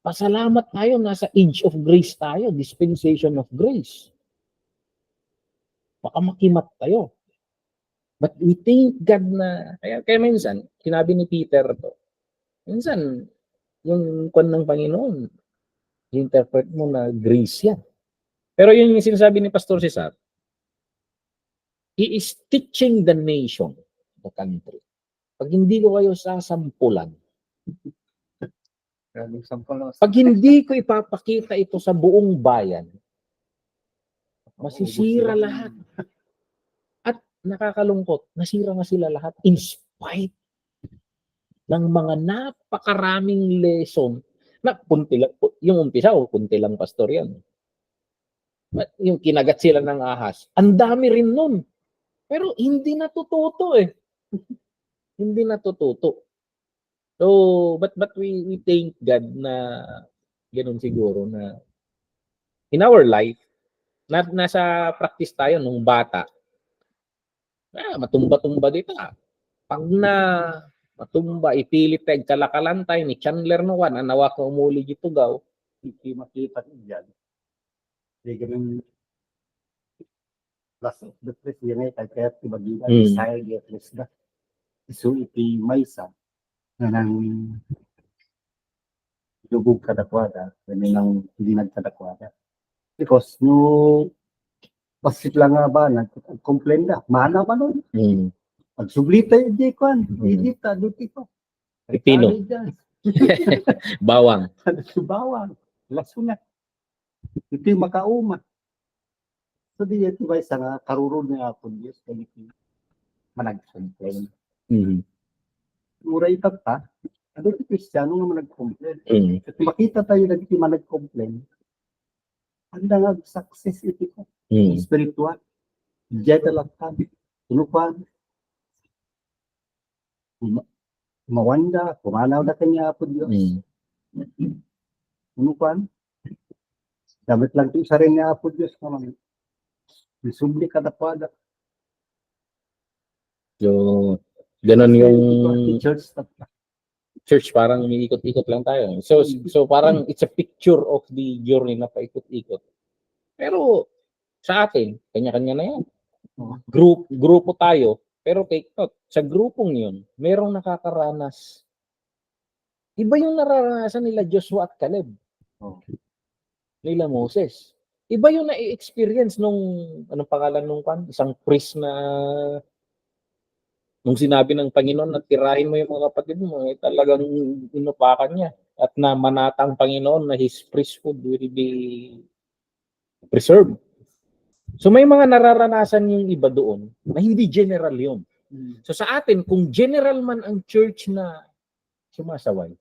Pasalamat tayo, nasa age of grace tayo, dispensation of grace. Baka makimat tayo. But we thank God na, kaya minsan, sinabi ni Peter to, minsan, yung kwan ng Panginoon, i-interpret mo na grace yan. Pero yun yung sinasabi ni Pastor Cesar, he is teaching the nation, the country. Pag hindi ko kayo sasampulan, pag hindi ko ipapakita ito sa buong bayan, masisira lahat. At nakakalungkot, nasira nga sila lahat in spite ng mga napakaraming lesson na kunti lang, yung umpisa kunti lang pastor yan. Yung kinagat sila ng ahas, ang dami rin nun. Pero hindi natututo Hindi natututo. So, but we thank God na ganoon siguro na in our life, nasa practice tayo nung bata. Matumba-tumba dito. Pag na matumba, ipilit tayo kalakalan tayo ni Chandler no one, anawa ko umuli dito gaw. Hindi makita dyan. Hindi ganun. Plus of the place, yan ay kaya tibagilan, side at least na. So, iti maysa na nang lubog kadakwada, ganun nang hindi nagkadakwada. Because, no, basit lang nga ba, nag-complain na, mana ba nun? Pagsublita yung J-Kwan, edita, dito. Pipino. Bawang. Bawang. Laso na. Ito yung makauma. So, di ito ba isang karurong niya ako, Diyos, ganito. Manag-complain. Mura itata, ano ito Kristiyano naman nag-complain. At makita tayo na ito manag-complain. Ang nangag success ito ko. Spiritual. Diyan talaktan. Tunupan. Mawanda. Kumanaw na kanya po Diyos. Tunupan. Damit lang ito sa rin niya po Diyos naman. Isubli ka na po. So, ganun yung church, parang umiikot-ikot lang tayo. So parang it's a picture of the journey na paikot-ikot. Pero sa atin, kanya-kanya na yan. Grupo tayo, Pero take note, sa grupong yun, merong nakakaranas. Iba yung nararanasan nila Joshua at Caleb. Oh. Nila Moses. Iba yung na-experience nung, anong pangalan nung isang priest na nung sinabi ng Panginoon na tirahin mo yung mga kapatid mo, talagang inupakan niya. At na manatang Panginoon na his priesthood will be preserved. So may mga nararanasan yung iba doon na hindi general yun. So sa atin, kung general man ang church na sumasaway,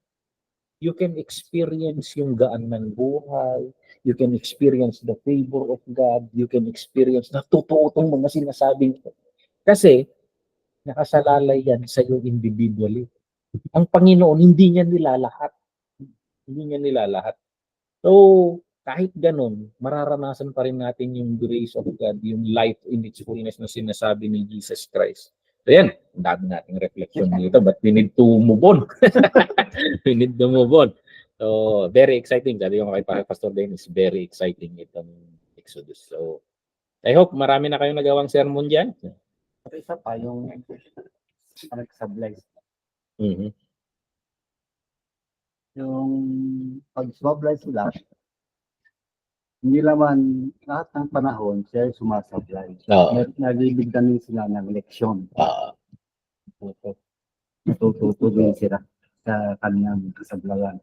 you can experience yung gaan ng buhay, you can experience the favor of God, you can experience na totoo itong mga sinasabing ko. Kasi nakasalalay yan sa iyo individually. Ang Panginoon, hindi niya nilalahat. Hindi niya nilalahat. So, kahit ganun, mararanasan pa rin natin yung grace of God, yung life in its fullness na sinasabi ni Jesus Christ. So yan, ang dami nating reflection dito, but we need to move on. We need to move on. So, very exciting. Sabi ko kay Pastor Dennis, very exciting itong Exodus. So, I hope marami na kayong nagawang sermon dyan. Pero isa pa, yung nagsablay. Mm-hmm. Yung pag-sumablay sila, hindi naman lahat ng panahon siya ay sumasablay. Nabibigyan din sila ng leksyon. Natututo din sila sa kanyang kasablayan.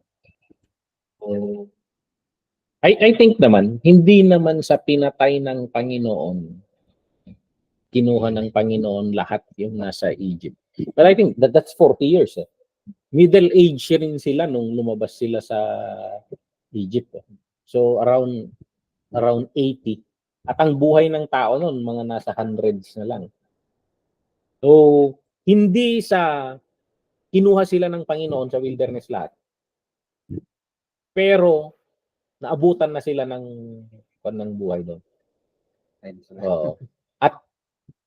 So, I think naman, hindi naman sa pinatay ng Panginoon, kinuha ng Panginoon lahat yung nasa Egypt. But I think that's 40 years. Middle age rin sila nung lumabas sila sa Egypt. So around 80. At ang buhay ng tao noon, mga nasa hundreds na lang. So hindi sa kinuha sila ng Panginoon sa wilderness lahat. Pero naabutan na sila ng buhay doon. At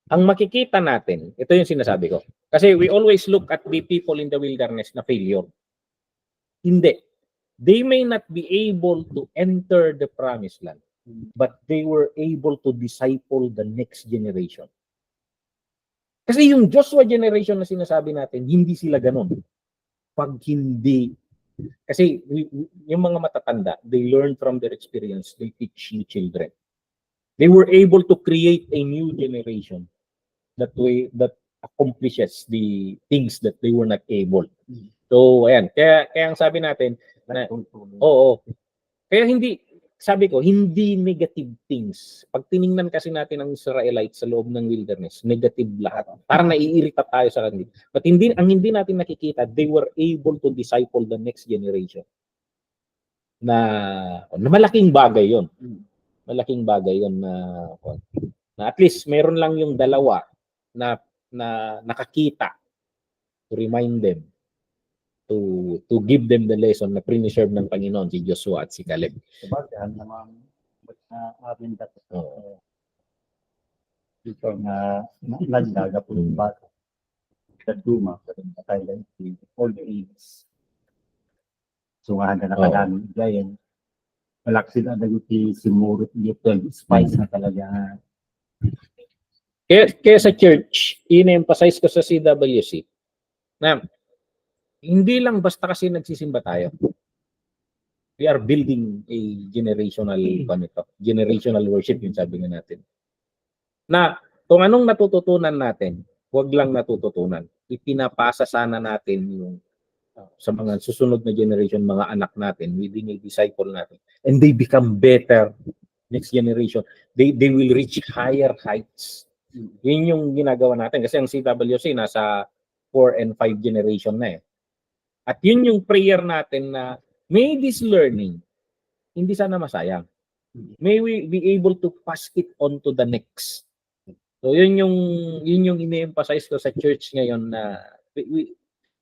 ang makikita natin, ito yung sinasabi ko. Kasi we always look at the people in the wilderness na failure. Hindi. They may not be able to enter the promised land, but they were able to disciple the next generation. Kasi yung Joshua generation na sinasabi natin, hindi sila ganun. Pag hindi, kasi yung mga matatanda, they learn from their experience, they teach new children. They were able to create a new generation that accomplishes the things that they were not able. So, ayan. Kaya ang sabi natin, kaya hindi, sabi ko, hindi negative things. Pag tiningnan kasi natin ang Israelites sa loob ng wilderness, negative lahat. Parang naiirita tayo sa kanila. But ang hindi natin nakikita, they were able to disciple the next generation. Na malaking bagay yon. Malaking bagay yon na at least meron lang yung dalawa na nakakita to remind them, to give them the lesson na preserve ng Panginoon, si Joshua at si Caleb. Sabagay, naman amin dito na nagdaga po yung bata. Sa Duma, sa Thailand, all the age. So nga na nakalamin gayon. Malaksin na naging simurot dito, spice na talaga. Kaya sa church, in-emphasize ko sa CWC na hindi lang basta kasi nagsisimba tayo. We are building a generational worship, yung sabi nga natin. Na kung anong natututunan natin, huwag lang natututunan. Ipinapasa sana natin yung sa mga susunod na generation, mga anak natin, within a disciple natin. And they become better next generation. They will reach higher heights. Yun yung ginagawa natin. Kasi ang CWC nasa 4 and 5 generation na eh. At yun yung prayer natin na may this learning, hindi sana masayang. May we be able to pass it on to the next. So yun yung ini-emphasize ko sa church ngayon na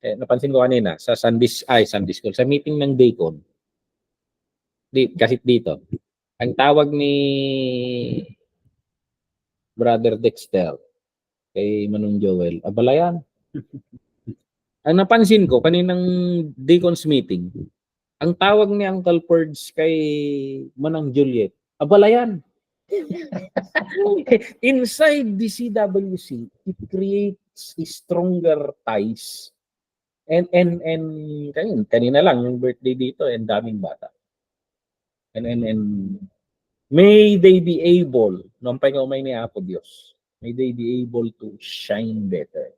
napansin ko kanina sa Sunday school, sa meeting ng Deacon. Kasi dito, ang tawag ni Brother Dexter kay Manong Joel, abalayan. Ang napansin ko kaninang Deacon's meeting, ang tawag ni Uncle Purge kay Manang Juliet, abalayan. Inside the CWC, it create stronger ties. And kanina lang yung birthday dito, and daming bata. And may they be able, nung pag-umay ni Apo Diyos, may they be able to shine better,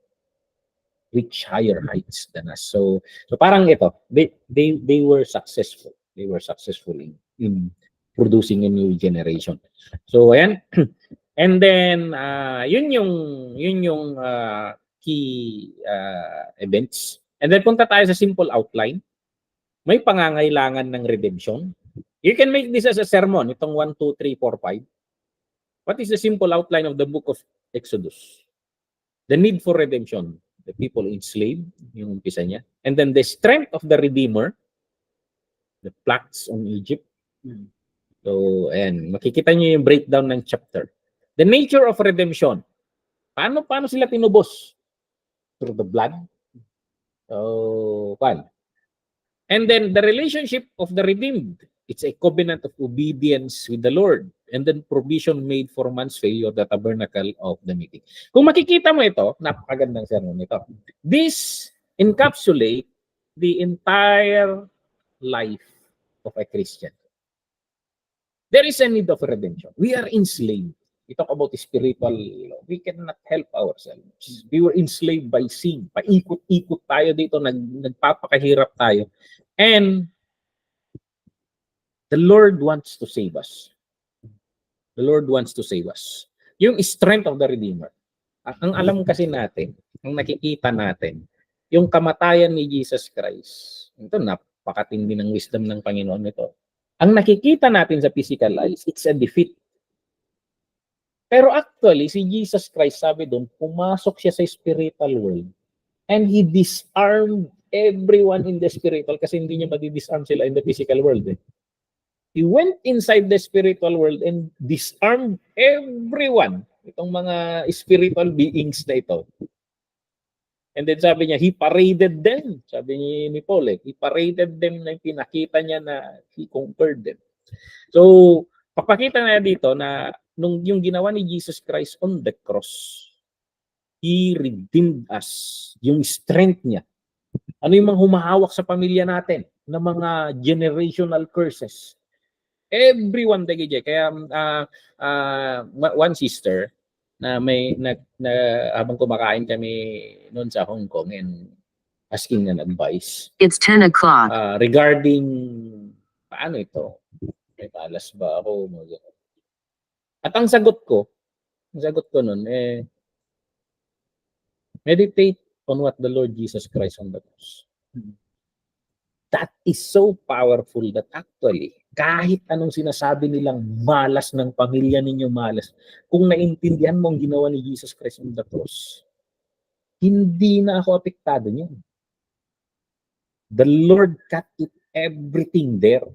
reach higher heights than us. So parang ito, they were successful. They were successful in producing a new generation. So ayan. And then yun yung key events. And then punta tayo sa simple outline. May pangangailangan ng redemption. You can make this as a sermon, itong 1, 2, 3, 4, 5. What is the simple outline of the book of Exodus? The need for redemption. The people enslaved, yung umpisa niya. And then the strength of the Redeemer, the plagues on Egypt. So, ayan, makikita niyo yung breakdown ng chapter. The nature of redemption. Paano sila tinubos? Through the blood. So, paano? And then the relationship of the redeemed. It's a covenant of obedience with the Lord. And then provision made for man's failure, the tabernacle of the meeting. Kung makikita mo ito, napakagandang sermon ito. This encapsulate the entire life of a Christian. There is a need of redemption. We are enslaved. We talk about spiritual, we cannot help ourselves. We were enslaved by sin. Paikot-ikot tayo dito, nagpapakahirap tayo. And the Lord wants to save us. The Lord wants to save us. Yung strength of the Redeemer. Ang alam kasi natin, ang nakikita natin, yung kamatayan ni Jesus Christ. Ito, napakatindi ng wisdom ng Panginoon nito. Ang nakikita natin sa physical eyes, it's a defeat. Pero actually, si Jesus Christ, sabi doon, pumasok siya sa spiritual world and He disarmed everyone in the spiritual kasi hindi niya madi-disarm sila in the physical world. He went inside the spiritual world and disarmed everyone. Itong mga spiritual beings na ito. And then sabi niya, He paraded them. Sabi ni Paul, He paraded them na pinakita niya na He conquered them. So, papakita na dito na nung yung ginawa ni Jesus Christ on the cross, He redeemed us. Yung strength niya. Ano yung mga humahawak sa pamilya natin na mga generational curses? Everyone dagijay. Kaya one sister na habang kumakain kami noon sa Hong Kong and asking an advice. It's 10 o'clock. Regarding paano ito? May talas ba ako? At ang sagot ko noon, meditate on what the Lord Jesus Christ on the cross. That is so powerful that actually, kahit anong sinasabi nilang malas ng pamilya ninyo malas, kung naintindihan mo ang ginawa ni Jesus Christ on the cross, hindi na ako apektado niyan. The Lord cut it everything there.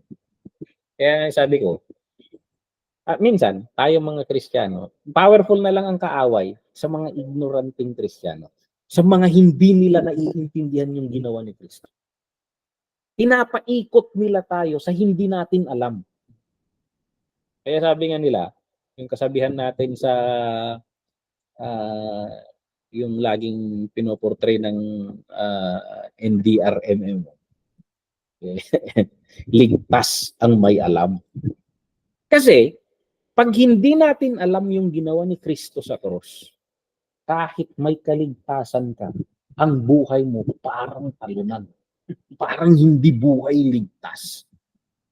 Kaya sabi ko, minsan, tayo mga Kristiyano, powerful na lang ang kaaway sa mga ignoranting Kristiyano. Sa mga hindi nila naiintindihan yung ginawa ni Kristo. Pinapaikot nila tayo sa hindi natin alam. Kaya sabi nga nila, yung kasabihan natin sa yung laging pinoportray ng NDRMM. Ligtas ang may alam. Kasi, pag hindi natin alam yung ginawa ni Kristo sa cross, kahit may kaligtasan ka, ang buhay mo parang talunan. Parang hindi buhay ligtas.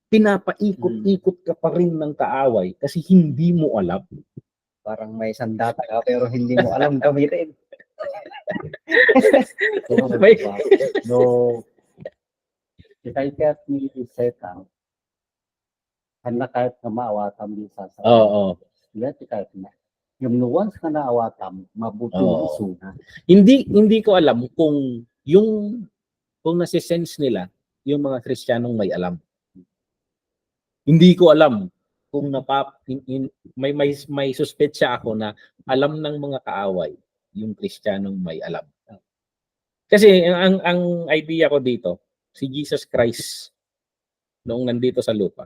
Pinapaikot-ikot ka pa rin ng kaaway kasi hindi mo alam. Parang may sandata ka pero hindi mo alam gamitin. No, ikaikat ni Satan, kanda kahit na maawatam din sa sa. Oo. Kahit na. Yung once ka naawatam, mabuti Oo. isuna. Hindi ko alam kung nasisense nila yung mga Kristiyanong may alam. Hindi ko alam kung may suspetsa ako na alam ng mga kaaway yung Kristiyanong may alam. Kasi ang idea ko dito, si Jesus Christ noong nandito sa lupa,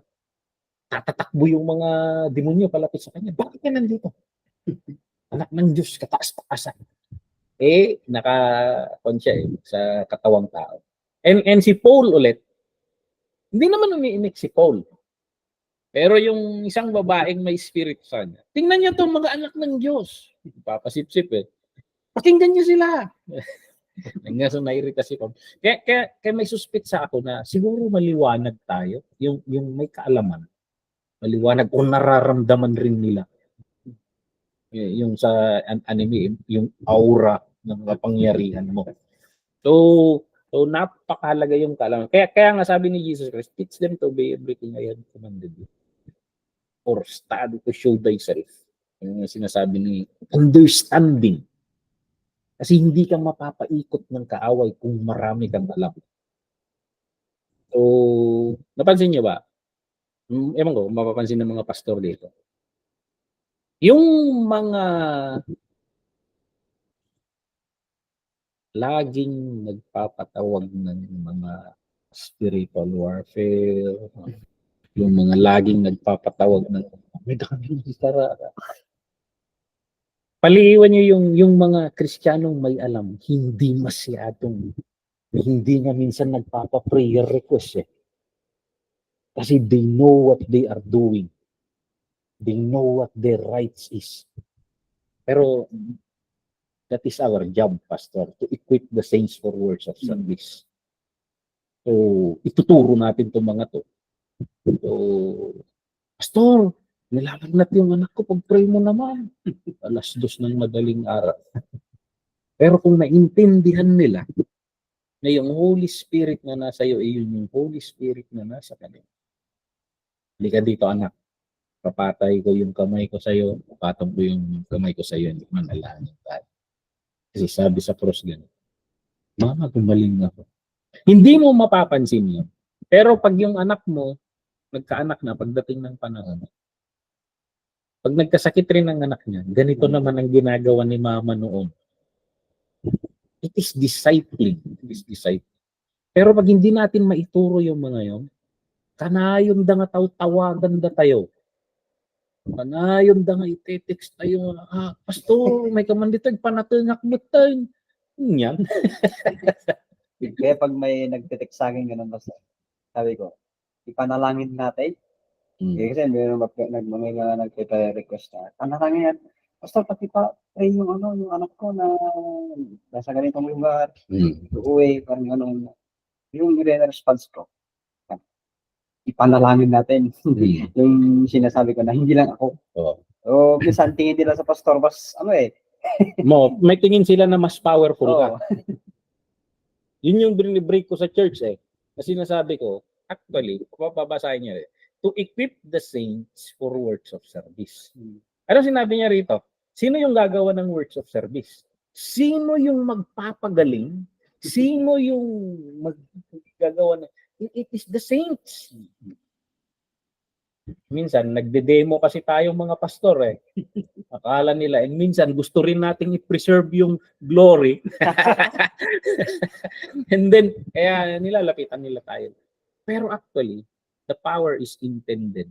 tatatakbo yung mga demonyo palapit sa kanya. Bakit ka nandito? Anak ng Diyos, kataas-taasan. naka-kon siya sa katawang tao. And si Paul ulit, hindi naman umiinik si Paul. Pero yung isang babaeng may spirit sa kanya, tingnan niyo itong mga anak ng Diyos. Papasip-sip Pakinggan niyo sila. Hanggang sa nairita si Paul. Kaya may suspect sa ako na siguro maliwanag tayo, yung may kaalaman. Maliwanag o nararamdaman rin nila. Yung sa anime, yung aura ng kapangyarihan mo. So napakahalaga yung kaalaman. Kaya nga sabi ni Jesus Christ, teach them to obey everything I have commanded you. Or study to show thyself. Yung sinasabi ni understanding. Kasi hindi ka mapapaikot ng kaaway kung marami kang alam. So, napansin niyo ba? Ewan ko, mapapansin ng mga pastor dito. Yung mga laging nagpapatawag ng mga spiritual warfare, yung mga laging nagpapatawag ng may daming gitara. Paliwan niyo yung mga Kristiyanong may alam, hindi nga minsan nagpapa-prayer request Kasi they know what they are doing. They know what their rights is. Pero that is our job, Pastor, to equip the saints for words of service. So, ituturo natin itong mga to. So, Pastor, nilalagnat yung anak ko, pag-pray mo naman. 2:00 ng madaling araw. Pero kung naintindihan nila na yung Holy Spirit na nasa iyo ay yung Holy Spirit na nasa kanila. Halika dito, anak. Papatay ko yung kamay ko sa iyo, papatong ko yung kamay ko sa iyo, hindi manalangin tayo. Kasi sabi sa cross gano'n, Mama, gumaling ako. Hindi mo mapapansin yun. Pero pag yung anak mo, nagkaanak na pagdating ng panahon, pag nagkasakit rin ang anak niya, ganito naman ang ginagawa ni mama noon. It is discipling. It is discipling. Pero pag hindi natin maituro yung mga yon, kanayon da nga tawagan da tayo. Kanayon da nga ite-text tayo. Pastor, may kamanditag panatengak betain. Yan. Kaya pag may nagte-text sa akin ganun, basta sabi ko, ipanalangin natin. Kasi meron mga nagpe-request na, panalangin natin. Basta pati pa pray yung anak ko na nasa ganitong lugar, uuwi, parang gano'n. Yung response ko, ipanalangin natin. Yung sinasabi ko na hindi lang ako. O minsan tingin nila sa pastor, mas may tingin sila na mas powerful ka. Yun yung break ko sa church Kasi sinasabi ko, actually, papabasahin niya to equip the saints for works of service. Ano sinabi niya rito? Sino yung gagawa ng works of service? Sino yung magpapagaling? Sino yung maggagawa ng... It is the saints. Minsan, nagde-demo kasi tayong mga pastor Akala nila, and minsan gusto rin nating i-preserve yung glory. And then, kaya nilalapitan nila tayo. Pero actually, the power is intended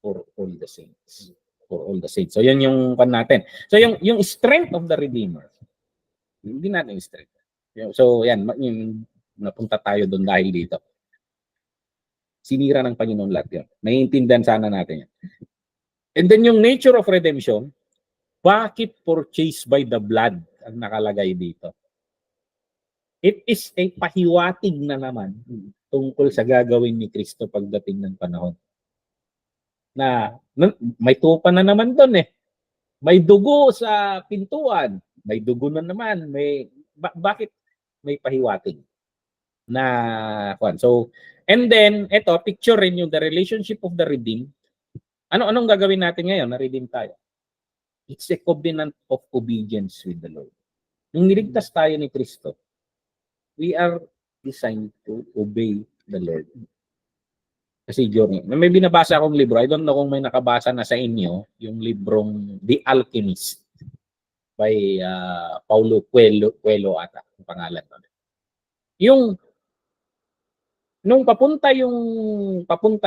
for all the saints. For all the saints. So, yan yung pan natin. So, yung strength of the Redeemer, hindi natin strength. So, yan, napunta tayo doon dahil dito. Sinira ng Panginoon lahat yun. Naiintindihan sana natin yan. And then yung nature of redemption, bakit purchased by the blood ang nakalagay dito? It is a pahiwatig na naman tungkol sa gagawin ni Kristo pagdating ng panahon. Na may tupa na naman doon May dugo sa pintuan. May dugo na naman. Bakit may pahiwatig? So, and then, ito, picture rin yung the relationship of the redeemed. Anong gagawin natin ngayon na redeem tayo? It's a covenant of obedience with the Lord. Nung niligtas tayo ni Kristo, we are designed to obey the Lord. Kasi may binabasa akong libro, I don't know kung may nakabasa na sa inyo, yung librong The Alchemist by Paulo Coelho ata, ang pangalan nun. Nung papunta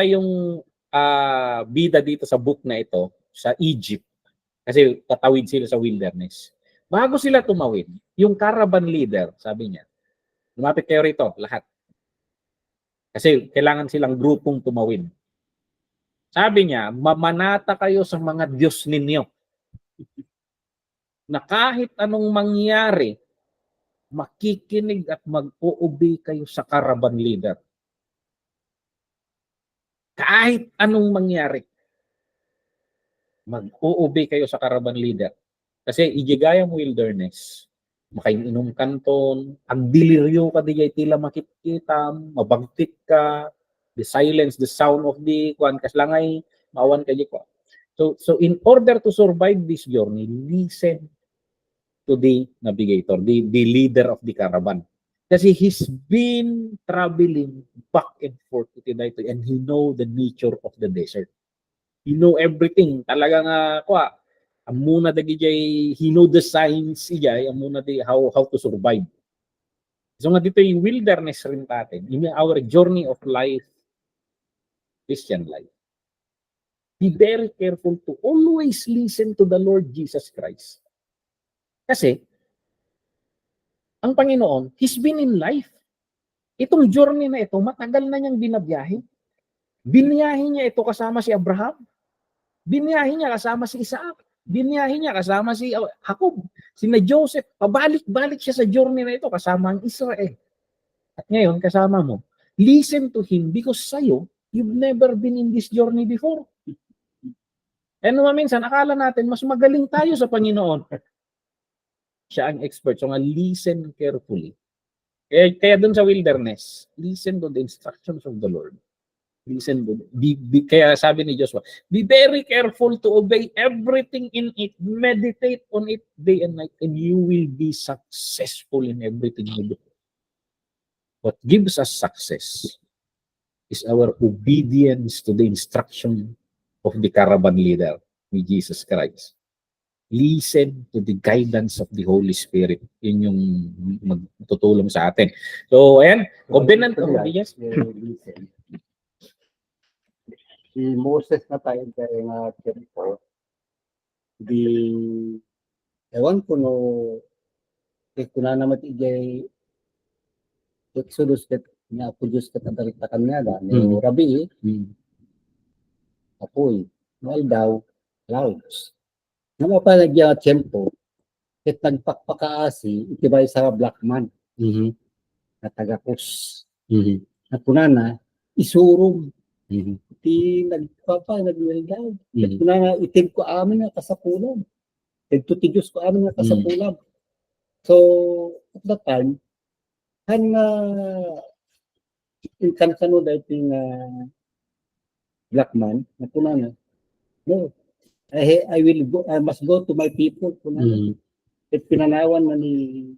yung bida dito sa book na ito, sa Egypt, kasi tatawid sila sa wilderness. Bago sila tumawid, yung caravan leader, sabi niya, lumapit kayo rito, lahat. Kasi kailangan silang grupong tumawid. Sabi niya, mamanata kayo sa mga Diyos ninyo. Na kahit anong mangyari, makikinig at mag-o-obey kayo sa caravan leader. Kahit anong mangyari, mag-o-obey kayo sa caravan leader. Kasi igigayang wilderness, makainom kanton, ang diliryo ka di tila makikita, mabagtik ka, the silence, the sound of the kwan, kaslangay, maawan ka di ko. So in order to survive this journey, listen to the navigator, the leader of the caravan. Kasi he's been traveling back and forth to Tidaytoy and he know the nature of the desert. He know everything. Talagang amuna dagijay he know the signs ijay amuna di how to survive. So nga dito yung wilderness rin natin in our journey of life, Christian life. Be very careful to always listen to the Lord Jesus Christ. Kasi ang Panginoon, He's been in life. Itong journey na ito, matagal na niyang binabiyahe. Biniyahe niya ito kasama si Abraham. Biniyahe niya kasama si Isaac. Biniyahe niya kasama si Jacob, sina Joseph. Pabalik-balik siya sa journey na ito kasama ang Israel. At ngayon, kasama mo. Listen to him because sa'yo, you've never been in this journey before. And minsan, akala natin, mas magaling tayo sa Panginoon. Siya ang expert. So nga, listen carefully. Kaya dun sa wilderness, listen to the instructions of the Lord. Listen, kaya sabi ni Joshua, be very careful to obey everything in it, meditate on it day and night, and you will be successful in everything you do. What gives us success is our obedience to the instruction of the caravan leader, ni Jesus Christ. Listen to the guidance of the Holy Spirit. Yun yung magtutulong sa atin. So, ayan, covenant of obedience. Si Moses na tayo kaya nga tempo, ewan ko no, kuna naman ijay Exodus ket nga po Diyos ket adalitakan nga da, no rabi, apoy, mahal daw, clouds. Nga pa nagya tempo, ket nagpakpakaasi, itibay sa black man, na tagapos. At kunana, isurong, nagweldaw. Ket kunana, itib ko amin nga kasapulan. Ket Diyos ko amin nga kasapulan. So, at that time, kano dahil yung black man, na kunana, no, I will go, I must go to my people. Kunana. At pinanawan na ni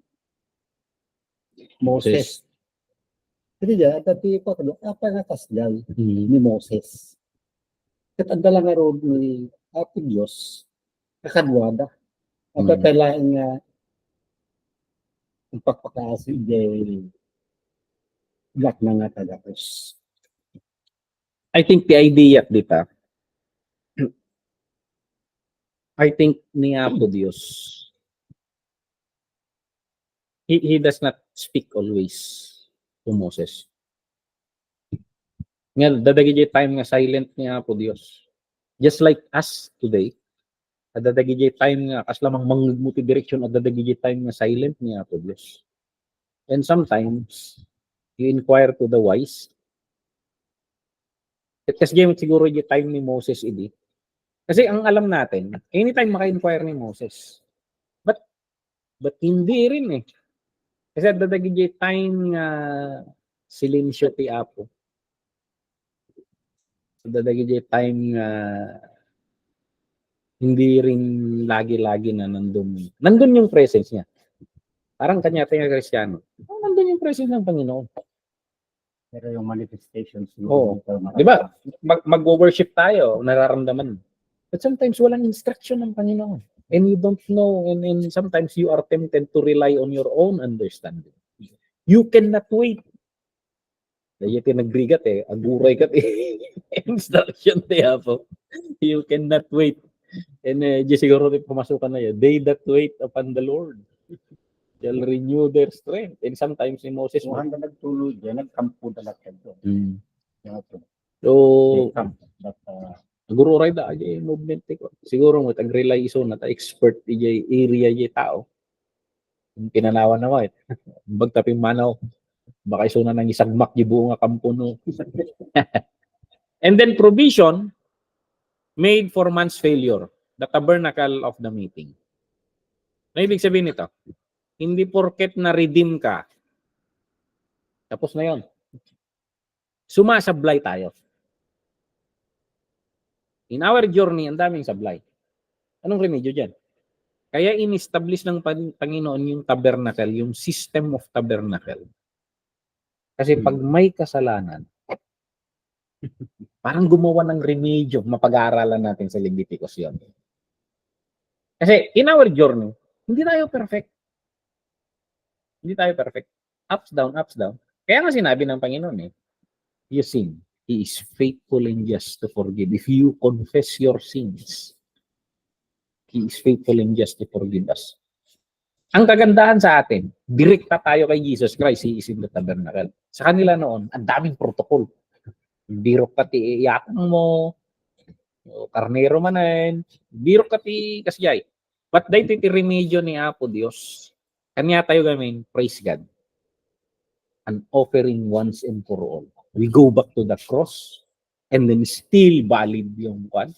Moses. Kasi dyan, dati pa, apa nga kasdal ni Moses. At ang dalang araw ni ating Diyos, kakadwada. At kailangan nga ang pagpakaasi day black na nga tagapos. I think the idea dito, I think ni Apo Diyos, he does not speak always to Moses. Nga, dadagijay time nga silent ni Apo Diyos. Just like us today, dadagijay time nga kaslamang mangmuti direksyon at dadagijay time nga silent ni Apo Diyos. And sometimes, you inquire to the wise. Kasi siguro yung time ni Moses idi. Kasi ang alam natin, anytime maka-inquire ni Moses. But hindi rin eh. Kasi dadagijay time nga silensyo ti Apo. Dadagijay time nga hindi rin lagi-lagi na nandun. Nandun yung presence niya. Parang kanya tayo Kristiyano. Nandun yung presence ng Panginoon. Pero yung manifestations. Oo. Di ba? Mag-worship tayo, nararamdaman. But sometimes walang instruction ng Panginoon. And you don't know, and sometimes you are tempted to rely on your own understanding. You cannot wait. Dahil nagbrigat aguray kat instruction tayo po. You cannot wait. And siguro rin pumasukan na yan. They that wait upon the Lord shall renew their strength. And sometimes si Moses, Tuhan na nagtuloy dyan, nagkampo talaga doon. Yan ito. so, They camp, but, siguro rin da, yung movement ko. Siguro mo, tag-rely iso na expert yung area yung tao. Yung pinanawan na eh. Bagtaping manaw, baka iso na nang isagmak yung buong kampo no. And then provision made for man's failure. The tabernacle of the meeting. Ano ibig sabihin nito? Hindi porket na-redeem ka, tapos na yon. Sumasablay tayo. In our journey, ang daming sablay. Anong remedyo dyan? Kaya in-establish ng Panginoon yung tabernacle, yung system of tabernacle. Kasi pag may kasalanan, parang gumawa ng remedyo, mapag-aaralan natin sa Leviticus yun. Kasi in our journey, hindi tayo perfect. Hindi tayo perfect. Ups, down, ups, down. Kaya nga sinabi ng Panginoon you sin. He is faithful and just to forgive. If you confess your sins, He is faithful and just to forgive us. Ang kagandahan sa atin, direkta tayo kay Jesus Christ. He is in the tabernacle. Sa kanila noon, ang daming protocol. Birok pati iyakan mo, karnero manan, birok pati kasiyay. But dahil iti remedyo ni Apo Diyos, kanya tayo gamin, praise God. An offering once and for all. We go back to the cross and then still valid yung one.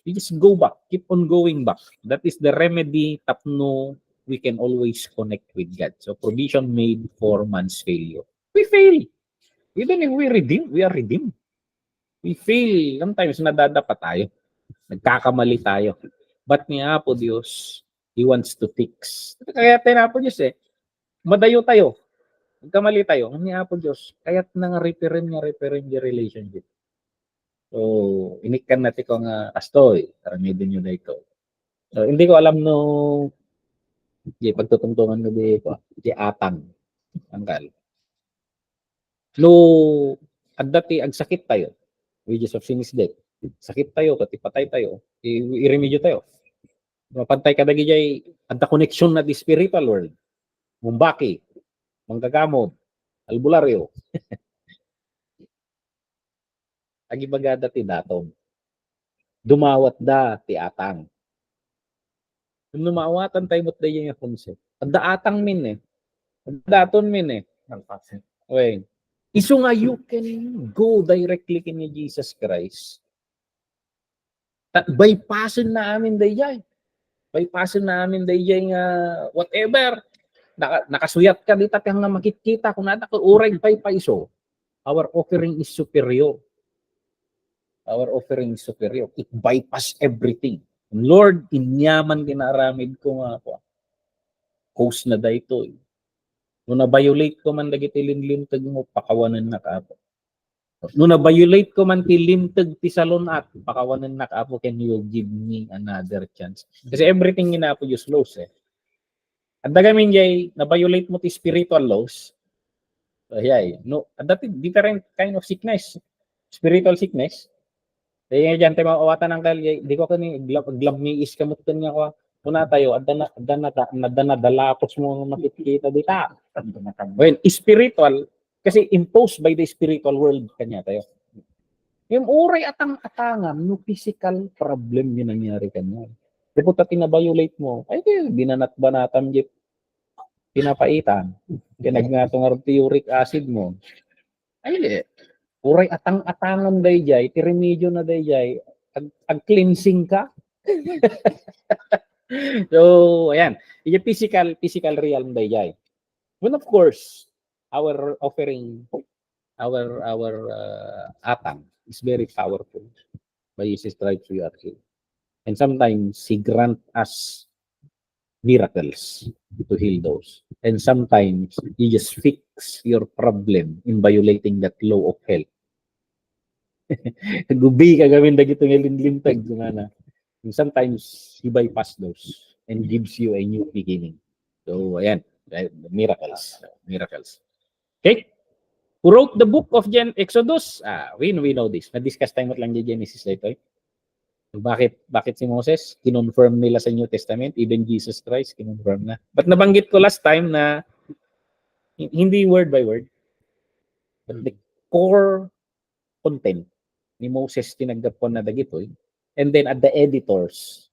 We just go back, keep on going back. That is the remedy tapno we can always connect with God. So provision made for man's failure. We fail. Even if we redeem, we are redeemed. We fail. Sometimes nadadapa tayo. Nagkakamali tayo. But niya po Diyos, He wants to fix. Kaya tayo po Diyos madayo tayo. Nagkamali tayo. Niya po Diyos, kaya't nang repairin yung relationship. So, inikan natin ko nga astoy. Karamidin nyo na ito. So, hindi ko alam no pagtutungtungan ko di atang. Angkal. No, at dati, agsakit tayo. Wages of sin is death. Sakit tayo, katipatay tayo. I-remedyo tayo. Mapantay ka dagi jay anta connection na di spiritual world. Mumbaki, manggagamot, albularyo. Agibagada ti datom. Dumawat da ti atang. Numawatan tayo mo't dayo yung concept. Adda atang min daton min Okay. Iso nga you can go directly kini Jesus Christ. Bypassin na amin dayay. Bypassin namin dayay nga whatever. Nakasuyat ka dito kang nga makikita kung nata ko uray pay paiso. Our offering is superior. Our offering is superior. It bypass everything. Lord, inyaman ginaramid ko nga ako. Host na dayto. Nung na-violate ko man dagiti linlintag mo, pakawanan na kaapo. Nung na-violate ko man ti lintag ti salon at pakawanan na kaapo, can you give me another chance? Kasi everything ginapo Diyos laws At dagamin jay, na-violate mo ti spiritual laws. So, no, at dati, different kind of sickness. Spiritual sickness. Kaya nga dyan, tayo makawatan ng kalye, di ko kani, glab-miis kamot kanya ko. Una tayo, adana dalapos mo makikita dita. Well, spiritual, kasi imposed by the spiritual world kanya tayo. Yung uray atang-atangan, no physical problem yung nangyari kanya. Kapag tina-violate mo, ay binanat-banatam jeep, pinapaitan, pinag-ngatong uric acid mo. Ay, uray atang-atangan dayjay, tiremedyo na dayjay, ag-cleansing ka. So, ayan. Yung physical realm dayjay. Well, of course, our offering, our atang is very powerful. By His stripes we are healed. And sometimes He grant us miracles to heal those. And sometimes He just fix your problem in violating that law of health. Gubi ka gawin dagito ng linlintag. And sometimes He bypass those and gives you a new beginning. So, ayan. Miracles. Okay? Who wrote the book of Exodus? We know this. Na-discuss tayo lang di Genesis ito. So bakit si Moses? Kinonfirm nila sa New Testament, even Jesus Christ kinonfirm na. But nabanggit ko last time na hindi word by word, but the core content ni Moses tinagdap ko na dagitoy. And then at the editors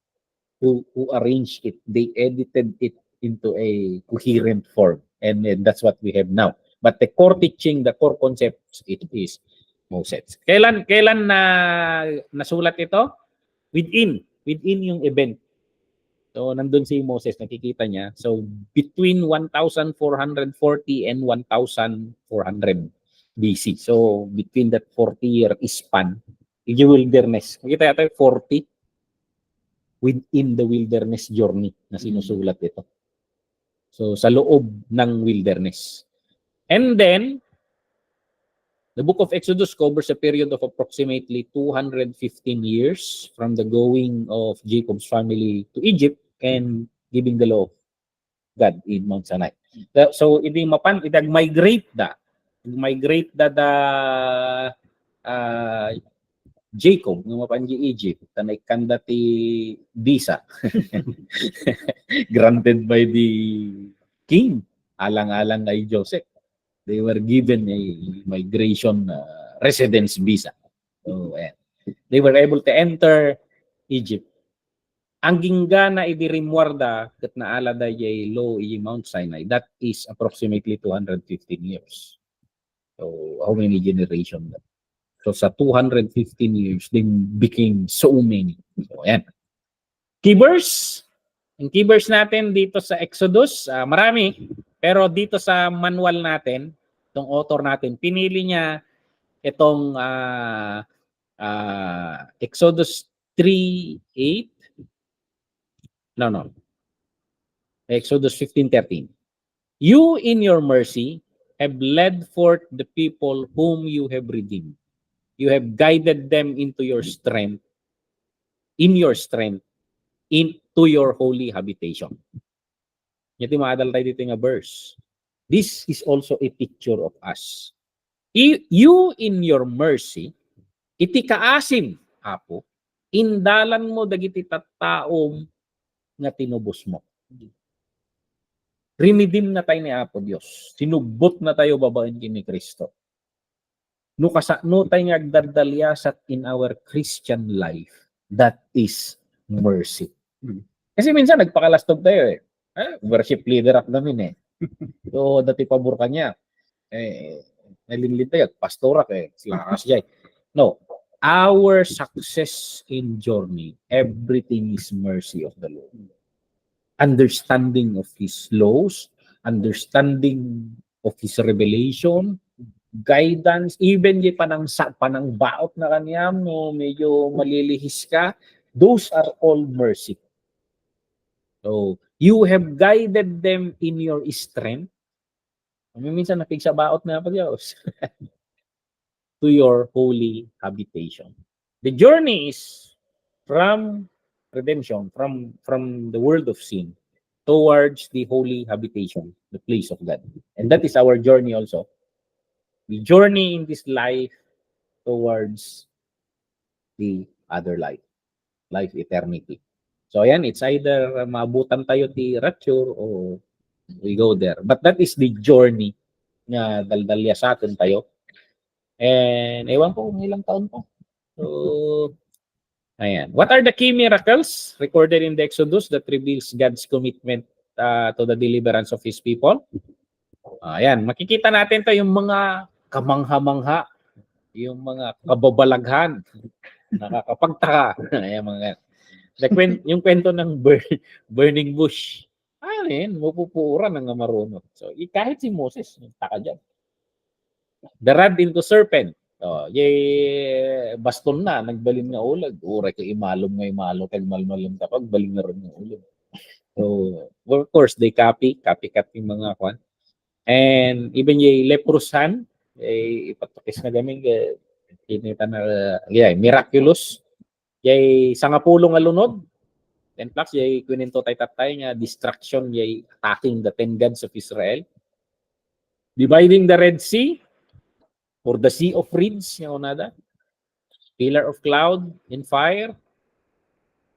who arranged it, they edited it into a coherent form. And then that's what we have now. But the core teaching, the core concepts, it is Moses. Kailan na nasulat ito? Within yung event. So nandun si Moses, nakikita niya. So between 1440 and 1400 BC. So between that 40-year span, yung wilderness. Makita yata 40 within the wilderness journey na sinusulat ito. So sa loob ng wilderness. And then the book of Exodus covers a period of approximately 215 years from the going of Jacob's family to Egypt and giving the law of God in Mount Sinai. So migrate Jacob ng mapanji Egypt tanay kanda ti visa granted by the king alang-alang kay Joseph. They were given a migration residence visa. So, they were able to enter Egypt. Ang ginggana idirimwarda kat naala da yay law i Mount Sinai, that is approximately 215 years. So, how many generations? So, sa 215 years, they became so many. So, ayan. Keyverse. Ang keyverse natin dito sa Exodus, marami. Pero dito sa manual natin, itong author natin, pinili niya itong Exodus 3:8. No. Exodus 15:13. You in your mercy have led forth the people whom you have redeemed. You have guided them into your strength, into your holy habitation. Ito maadal tayo dito nga verse. This is also a picture of us. You in your mercy, iti kaasim, Apo, indalan mo dagiti tattaom nga tinubos mo. Rinidim na tayo ni Apo Dios. Sinubot na tayo babaen kini Kristo. No tayo nga agdadalyasat in our Christian life. That is mercy. Kasi minsan nagpakalastog tayo eh. Worship leader ak namin eh. So dati pabor ka niya. Nalinlintay at pastorak eh. Lakas siya. No. Our success in journey, everything is mercy of the Lord. Understanding of His laws, understanding of His revelation, guidance, even yung panang baot na kanya mo, medyo malilihis ka, those are all mercy. So, you have guided them in your strength. Minsan napigsabaot na pa Diyos. To your holy habitation. The journey is from redemption, from the world of sin, towards the holy habitation, the place of God. And that is our journey also. We journey in this life towards the other life eternity. So ayan, it's either maabutan tayo ti rapture or we go there. But that is the journey nga daldalya sa atin tayo. And ewan ko kung ilang taon po. So, ayan. What are the key miracles recorded in the Exodus that reveals God's commitment to the deliverance of His people? Ayan, makikita natin to yung mga kamangha-mangha, yung mga kababalaghan, nakakapagtaka. Ayan, mga yung kwento ng burning bush. Mapupuuran ng marunong. So, kahit si Moses, taka dyan. The rod into serpent. Baston na, nagbalin nga ulag. Uray ka imalom, kag malmalim kapag baling na rin ng ulag. So, of course, they copycat yung mga kwan. And even yung leprous hand, ipatukis na gaming, kinita na, miraculous. Yung sangapulong alunod, 10 plus, yung kuninto tay-tatay nga, destruction, yung attacking the 10 gods of Israel. Dividing the Red Sea, or the Sea of Reeds, pillar of cloud and fire,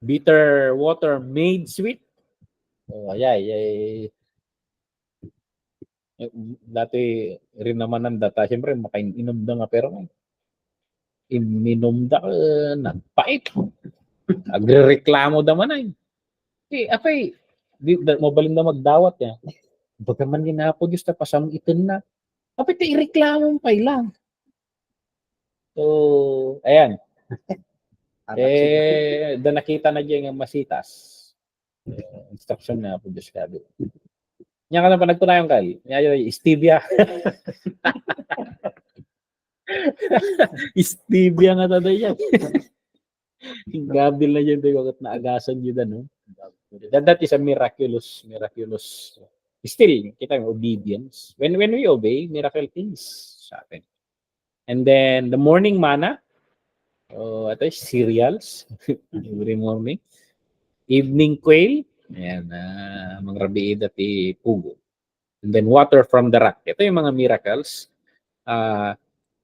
Bitter water made sweet. Oh, dati rin naman ng data, siyempre makainom na nga, pero iminom da nagpait. Agrereklamo da man ay. Apay, di mabalin na magdawat ya. Bagaman ginapo Diyos ta pasam itin na. Apay ti ireklamo pa lang. So, ayan. Da nakita na diyan nga masitas. Instruction na po Diyos kabi. Nya ka na pa nagtunayan kay. Nya stevia. Stevia nga taday yan. Gabil na dyan tayo at naagasan nyo na, no? That is a miraculous. Still, kita mo, obedience. When we obey, miracle things happen. And then, the morning manna, ito is cereals, every morning. Evening quail, ayan, mga rabiid at pugo. And then, water from the rock. Ito yung mga miracles.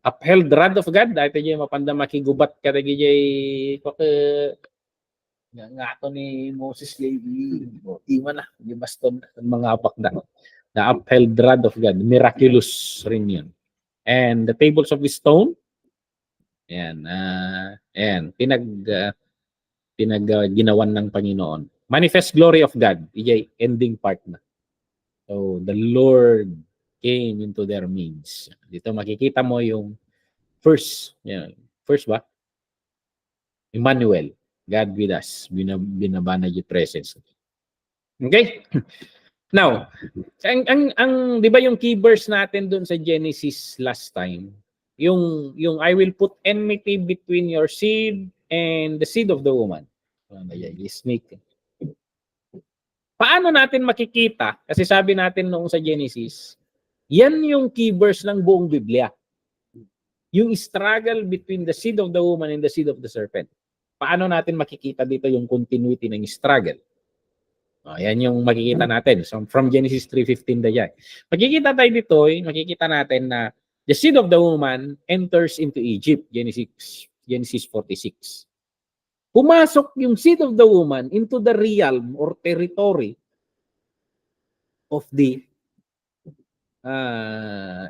Upheld rod of God, dahil tayo mapanda makigubat ka na gijay nga ito ni Moses lady. Iman na, yung baston mga apak na. The upheld rod of God, miraculous rin yun. And the tables of the stone, ayan, ginawan ng Panginoon. Manifest glory of God, ijay ending part na. So, the Lord came into their midst. Dito makikita mo yung first ba? Emmanuel, God with us, binabana yung presence. Okay? Now, ang 'di ba yung key verse natin doon sa Genesis last time, yung I will put enmity between your seed and the seed of the woman. Snake. Paano natin makikita? Kasi sabi natin noong sa Genesis, yan yung key verse ng buong Biblia. Yung struggle between the seed of the woman and the seed of the serpent. Paano natin makikita dito yung continuity ng struggle? Yan yung makikita natin. So, from Genesis 3:15 na yan. Makikita tayo dito, makikita natin na the seed of the woman enters into Egypt, Genesis 46. Pumasok yung seed of the woman into the realm or territory of the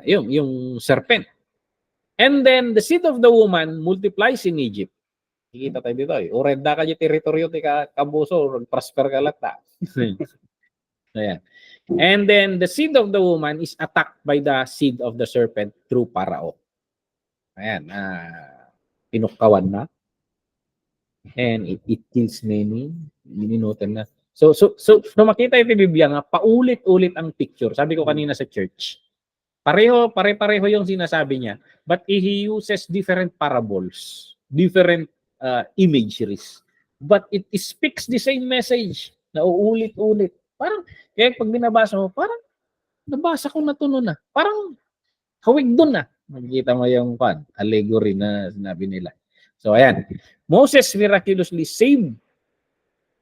yung serpent. And then the seed of the woman multiplies in Egypt. Kikita tayo dito. Ureda ka yung teritoryo ti kabuso, prosper ka lata. Ayan. And then the seed of the woman is attacked by the seed of the serpent through Parao. Ayan. Pinukkawan na. And it kills many. Mininotan na. So makita yung Biblia nga, paulit-ulit ang picture. Sabi ko kanina sa church. Pare-pareho yung sinasabi niya. But he uses different parables, different imageries. But it speaks the same message na uulit-ulit. Parang, kaya pag binabasa mo, parang nabasa ko na ito noon na. Parang hawig doon na. Makikita mo yung allegory na sinabi nila. So, ayan. Moses miraculously saved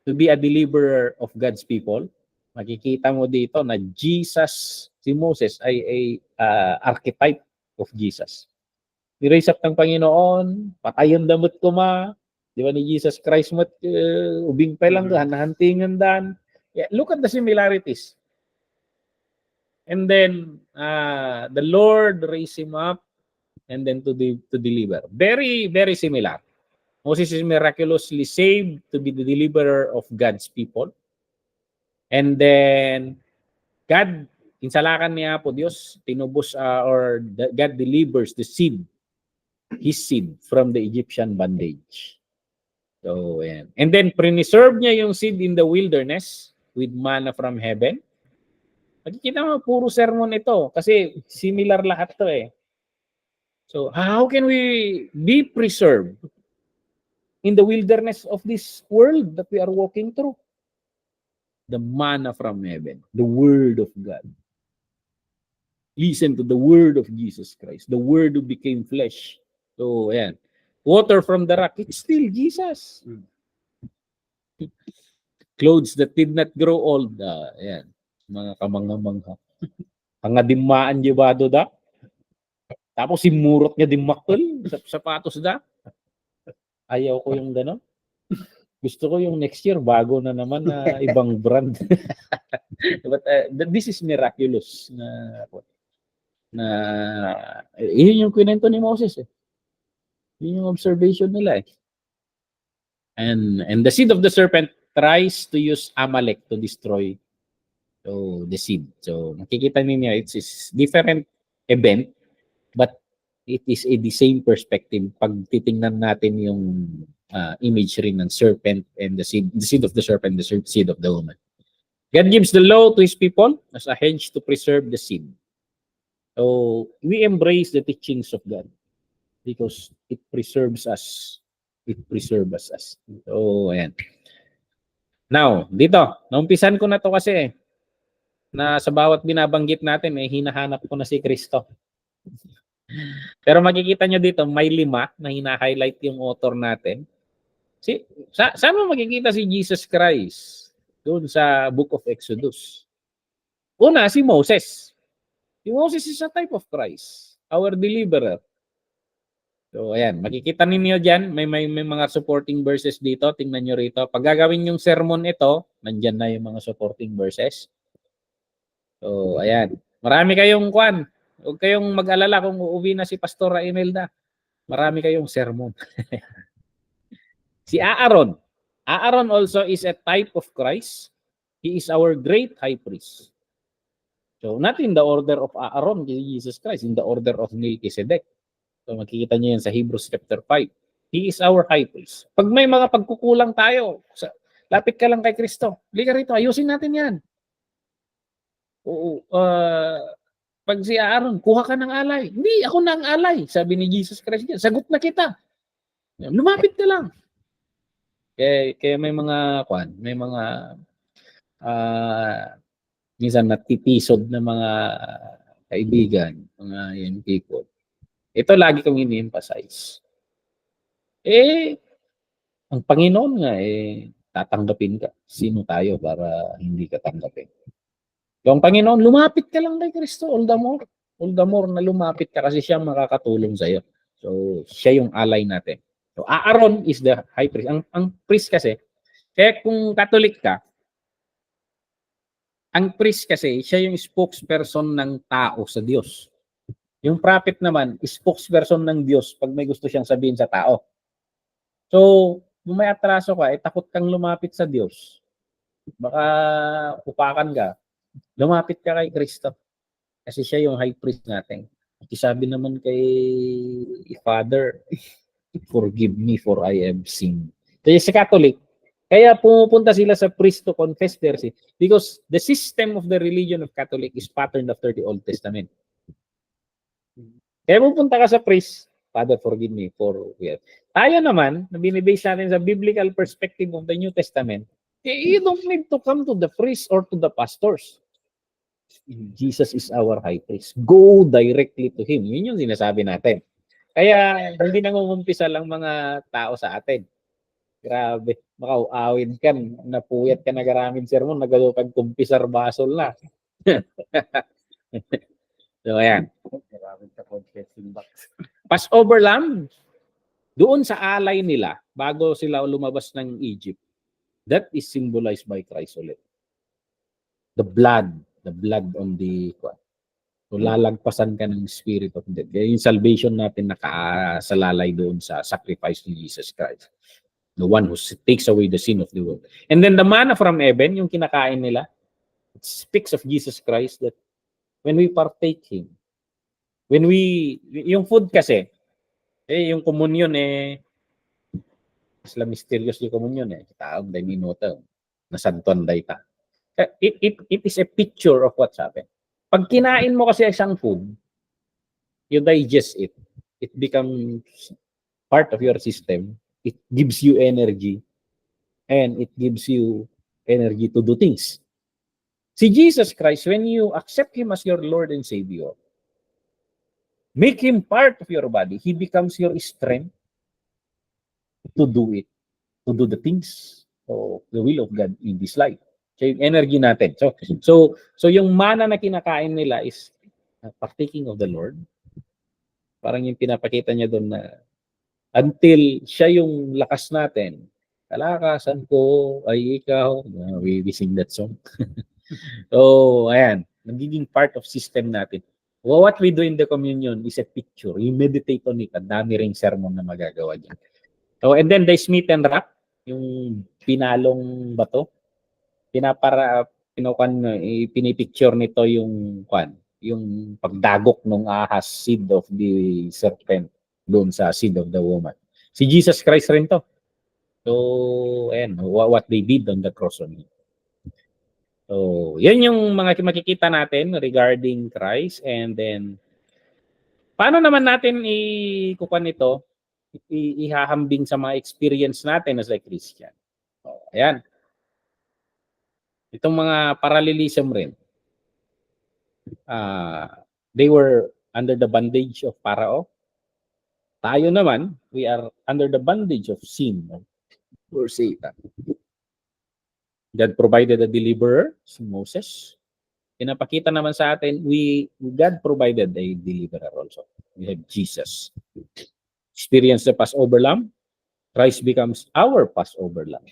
to be a deliverer of God's people. Makikita mo dito na Jesus, si Moses ay archetype of Jesus. Ni-raise up ng Panginoon, patayon damot ko ma, di ba ni Jesus Christ mat, ubing pa lang doon, nahantingan dan. Yeah, look at the similarities. And then, the Lord raised him up and then to deliver. Very, very similar. Moses is miraculously saved to be the deliverer of God's people. And then, God, insalakan niya po Diyos, tinubos God delivers the seed, his seed from the Egyptian bondage. So, ayan. And then, preserve niya yung seed in the wilderness with manna from heaven. Makikita mo, puro sermon ito kasi similar lahat to eh. So, how can we be preserved in the wilderness of this world that we are walking through? The manna from heaven, the word of God. Listen to the word of Jesus Christ, the word who became flesh. So, ayan. Water from the rock, it's still Jesus. Clothes that did not grow old. Ayan. Mga kamangha-mangha. Pangadimaan jibado da. Tapos simurot niya din maktol sa sapatos da. Ayaw ko yung gano'n. Gusto ko yung next year, bago na naman na ibang brand. But this is miraculous na yun yung kwento ni Moses. Yun yung observation nila. And the seed of the serpent tries to use Amalek to destroy the seed. So makikita niyo, it's different event, but it is the same perspective pag titingnan natin yung imagery ng serpent and the seed of the serpent, the seed of the woman. God gives the law to his people as a hedge to preserve the seed. So we embrace the teachings of God because it preserves us. It preserves us. So ayan. Now, dito, naumpisan ko na to kasi na sa bawat binabanggit natin, hinahanap ko na si Kristo. Pero makikita nyo dito, may 5 na hina-highlight yung author natin. Saan mo makikita si Jesus Christ? Doon sa Book of Exodus. Una, si Moses. Si Moses is a type of Christ, our deliverer. So, ayan, makikita ninyo dyan, may mga supporting verses dito. Tingnan nyo rito. Pag gagawin yung sermon ito, nandyan na yung mga supporting verses. So, ayan. Marami kayong kwan. Huwag kayong mag-alala kung uuwi na si Pastor Imelda. Marami kayong sermon. Si Aaron. Aaron also is a type of Christ. He is our great high priest. So, not in the order of Aaron, Jesus Christ, in the order of Melchizedek. So, makikita niyo yan sa Hebrews chapter 5. He is our high priest. Pag may mga pagkukulang tayo, lapit ka lang kay Kristo. Halika rito, ayusin natin yan. Oo, pag si Aaron, kuha ka ng alay. Hindi, ako na ang alay. Sabi ni Jesus Christ, sagot na kita. Lumapit ka lang. Kaya may mga minsan natitisod na mga kaibigan, mga young people. Ito lagi kong ini-emphasize. Ang Panginoon nga, tatanggapin ka. Sino tayo para hindi ka tanggapin? Yung Panginoon, lumapit ka lang kay Kristo, all the more. All the more na lumapit ka kasi siya makakatulong sa'yo. So, siya yung alay natin. So, Aaron is the high priest. Ang priest kasi, kaya kung Catholic ka, ang priest kasi, siya yung spokesperson ng tao sa Diyos. Yung prophet naman, spokesperson ng Diyos pag may gusto siyang sabihin sa tao. So, kung may atraso ka, takot kang lumapit sa Diyos. Baka upakan ka. Lumapit ka kay Kristo. Kasi siya yung high priest natin. Sabi naman kay Father, forgive me for I have sinned. Kaya sa Catholic, kaya pumupunta sila sa priest to confess their sin because the system of the religion of Catholic is patterned after the Old Testament. Kaya pupunta ka sa priest, Father, forgive me for tayo naman, na binibase natin sa biblical perspective of the New Testament, you don't need to come to the priest or to the pastors. Jesus is our high priest. Go directly to Him. Yun yung sinasabi natin. Kaya hindi nangungumpisa lang mga tao sa atin. Grabe. Makauawid ka, napuyat ka nagaraming sermon, nagalupag kumpisar basol na. So, ayan. Passover lamb, doon sa alay nila, bago sila lumabas ng Egypt, that is symbolized by Christ ulit. The blood on the so lalagpasan ka ng spirit of death. Kaya yung salvation natin nakasalalay doon sa sacrifice ni Jesus Christ. The one who takes away the sin of the world. And then the manna from heaven, yung kinakain nila, it speaks of Jesus Christ that when we partake Him, yung food kasi, yung communion isla mysterious yung communion taong day minuto, nasantuan day ta. It is a picture of what's happened. Pag kinain mo kasi isang food, you digest it. It becomes part of your system. It gives you energy. And it gives you energy to do things. Si Jesus Christ, when you accept Him as your Lord and Savior, make Him part of your body, He becomes your strength to do it. To do the things of the will of God in this life. So, yung energy natin. So yung mana na kinakain nila is partaking of the Lord. Parang yung pinapakita niya doon na until siya yung lakas natin, Kalakasan ko ay ikaw. We sing that song. So, ayan. Nagiging part of system natin. Well, what we do in the communion is a picture. You meditate on it. Ang dami ring sermon na magagawa dyan. So, and then the smith and rock, yung pinalong bato, pinipicture nito yung yung pagdagok ng ahas, seed of the serpent doon sa seed of the woman. Si Jesus Christ rin to. So, ayan, what they did on the cross on him. So, yan yung mga makikita natin regarding Christ. And then, paano naman natin ikukuha nito? Ihahambing sa mga experience natin as a Christian. So, ayan. Itong mga parallelism rin. They were under the bondage of Pharaoh. Tayo naman, we are under the bondage of sin or Satan. God provided a deliverer, si Moses. Pinapakita naman sa atin, God provided a deliverer also. We have Jesus. Experience the Passover lamb. Christ becomes our Passover lamb.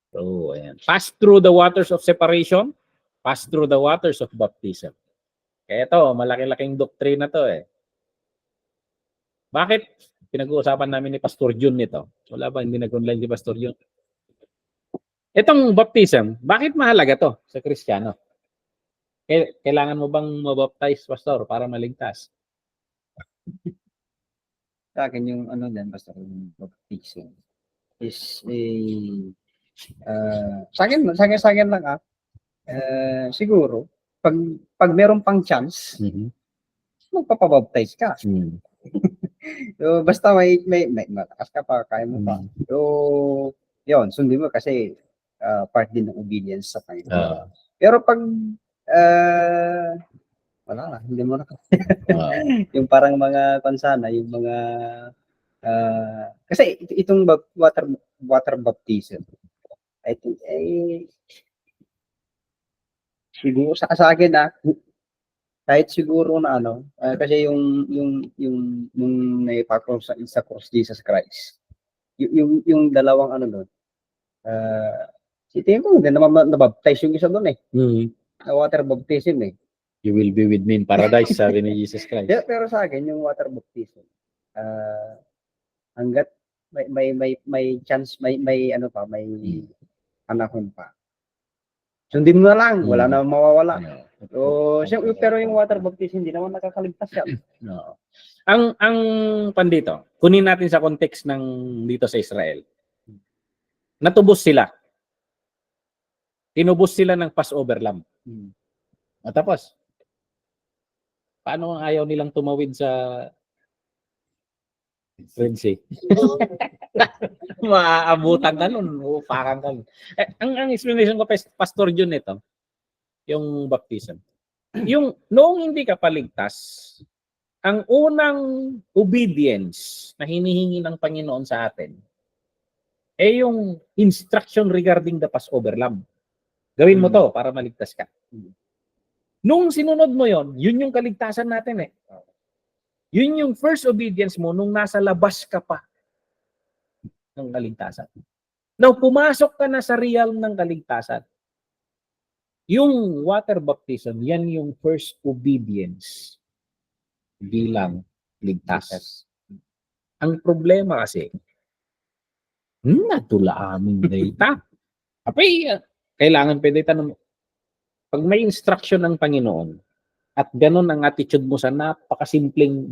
So, ayan. Pass through the waters of separation. Pass through the waters of baptism. Kaya ito, malaki-laking doktrina to eh. Bakit? Pinag-uusapan namin ni Pastor Jun nito. Wala ba? Hindi nag-online si Pastor Jun. Itong baptism, bakit mahalaga to sa Kristiyano? Kailangan mo bang mabaptize, Pastor, para maligtas? Sa akin yung ano din, basta yung baptism is sa akin lang siguro pag meron pang chance, magpapabaptize ka. So, basta may malakas ka pa, kaya mo pa. So, yun, sundin mo kasi part din ng obedience sa Panginoon. Pero pag wala na, hindi mo na. Yung parang mga pansana, yung mga kasi itong water baptism, I think siguro sa akin kahit siguro na kasi yung nung naipako sa cross Jesus Christ, yung dalawang doon, si Timo din nabaptize yung isa doon water baptism You will be with me in paradise, sabi ni Jesus Christ. Yeah, pero sa akin yung water baptism, hanggat may chance, may panahon pa, sundin mo na lang, wala na mawawala. So, pero yung water baptism hindi naman nakakaligtas yan. No. Ang pandito, kunin natin sa context ng dito sa Israel. Natubos sila. Tinubos sila ng Passover lamb. At tapos, paano ang ayaw nilang tumawid sa Red Sea? Maaabutan ka nun. Parang ka nun. Ang explanation ko, Pastor Jun, ito, yung baptism. Yung noong hindi ka paligtas, ang unang obedience na hinihingi ng Panginoon sa atin yung instruction regarding the Passover lamb. Gawin mo to para maligtas ka. Nung sinunod mo yon, yun yung kaligtasan natin Yun yung first obedience mo nung nasa labas ka pa ng kaligtasan. Now, pumasok ka na sa realm ng kaligtasan. Yung water baptism, yan yung first obedience bilang ligtas. Ang problema kasi, natula aming data. Apay, kailangan pwede tanong, pag may instruction ng Panginoon, at ganun ang attitude mo sa napakasimpleng,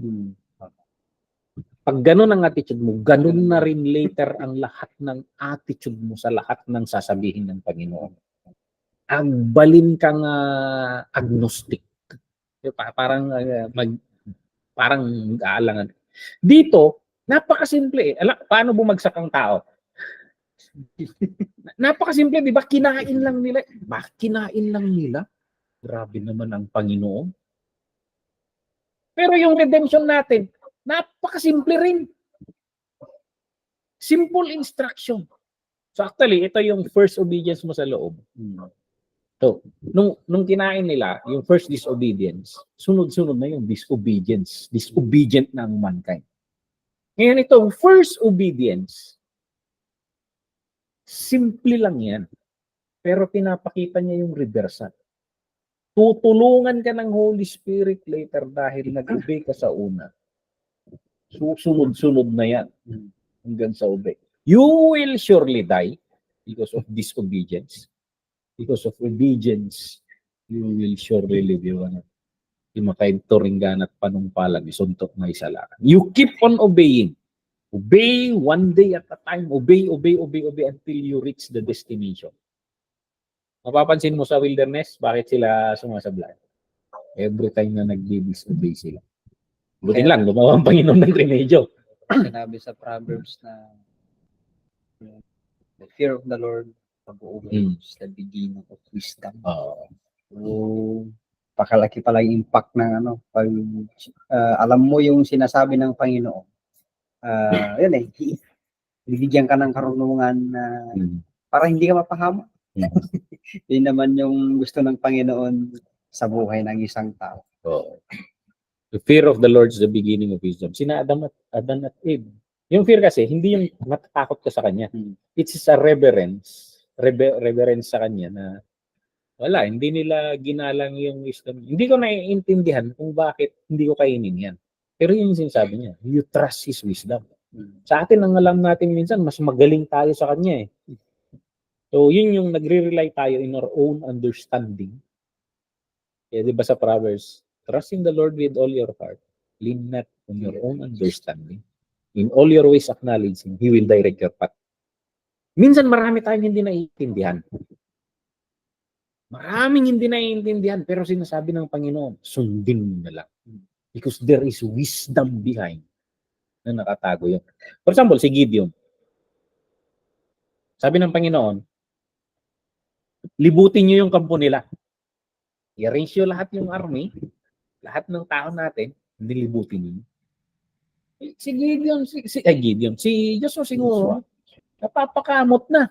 pag ganun ang attitude mo, ganun na rin later ang lahat ng attitude mo sa lahat ng sasabihin ng Panginoon. Ang balin kang agnostic. Parang parang mag-aalangan. Dito, napakasimple paano bumagsak ang tao? Napakasimple, di ba? Kinain lang nila. Bakit kinain lang nila? Grabe naman ang Panginoon. Pero yung redemption natin, napakasimple rin. Simple instruction. So actually, ito yung first obedience mo sa loob. So, nung kinain nila, yung first disobedience, sunod-sunod na yung disobedience. Disobedient na ang mankind. Ngayon itong first obedience, Simple lang yan. Pero pinapakita niya yung reversal. Tutulungan ka ng Holy Spirit later dahil nag-obey ka sa una. Susunod-sunod na yan hanggang sa obey. You will surely die because of disobedience. Because of obedience, you will surely live yung makain turinggan at panumpalag, isuntok na isalakan. You keep on obeying. Obey one day at a time. Obey until you reach the destination. Mapapansin mo sa wilderness, bakit sila sumasablay? Every time na nag-disobey sila. Buti lang, gumawa ang Panginoon ng remedyo. Sinabi sa Proverbs na the fear of the Lord is the beginning of wisdom. So, pakalaki pala yung impact ng pag alam mo yung sinasabi ng Panginoon. Yun bibigyan ka ng karunungan na para hindi ka mapahama. Yun naman yung gusto ng Panginoon sa buhay ng isang tao. The fear of the Lord is the beginning of wisdom. Sina Adam at Eve. Yung fear kasi, hindi yung matatakot ka sa kanya. It's a reverence. Reverence sa kanya na wala, hindi nila ginalang yung wisdom. Hindi ko naiintindihan kung bakit hindi ko kainin yan. Pero yun yung sinasabi niya. You trust His wisdom. Sa atin, ang alam natin minsan, mas magaling tayo sa kanya . So, yun yung nagre-rely tayo in our own understanding. Kaya diba sa Proverbs, trust in the Lord with all your heart. Lean not on your own understanding. In all your ways acknowledge Him, He will direct your path. Minsan marami tayong hindi naiintindihan. Maraming hindi naiintindihan, pero sinasabi ng Panginoon, sundin mo na lang. Because there is wisdom behind na nakatago yun. For example, si Gideon. Sabi ng Panginoon, libutin niyo yung kampo nila. I-arrange nyo lahat yung army, lahat ng tao natin, hindi libutin niyo. Si Gideon, si Joshua siguro, napapakamot na.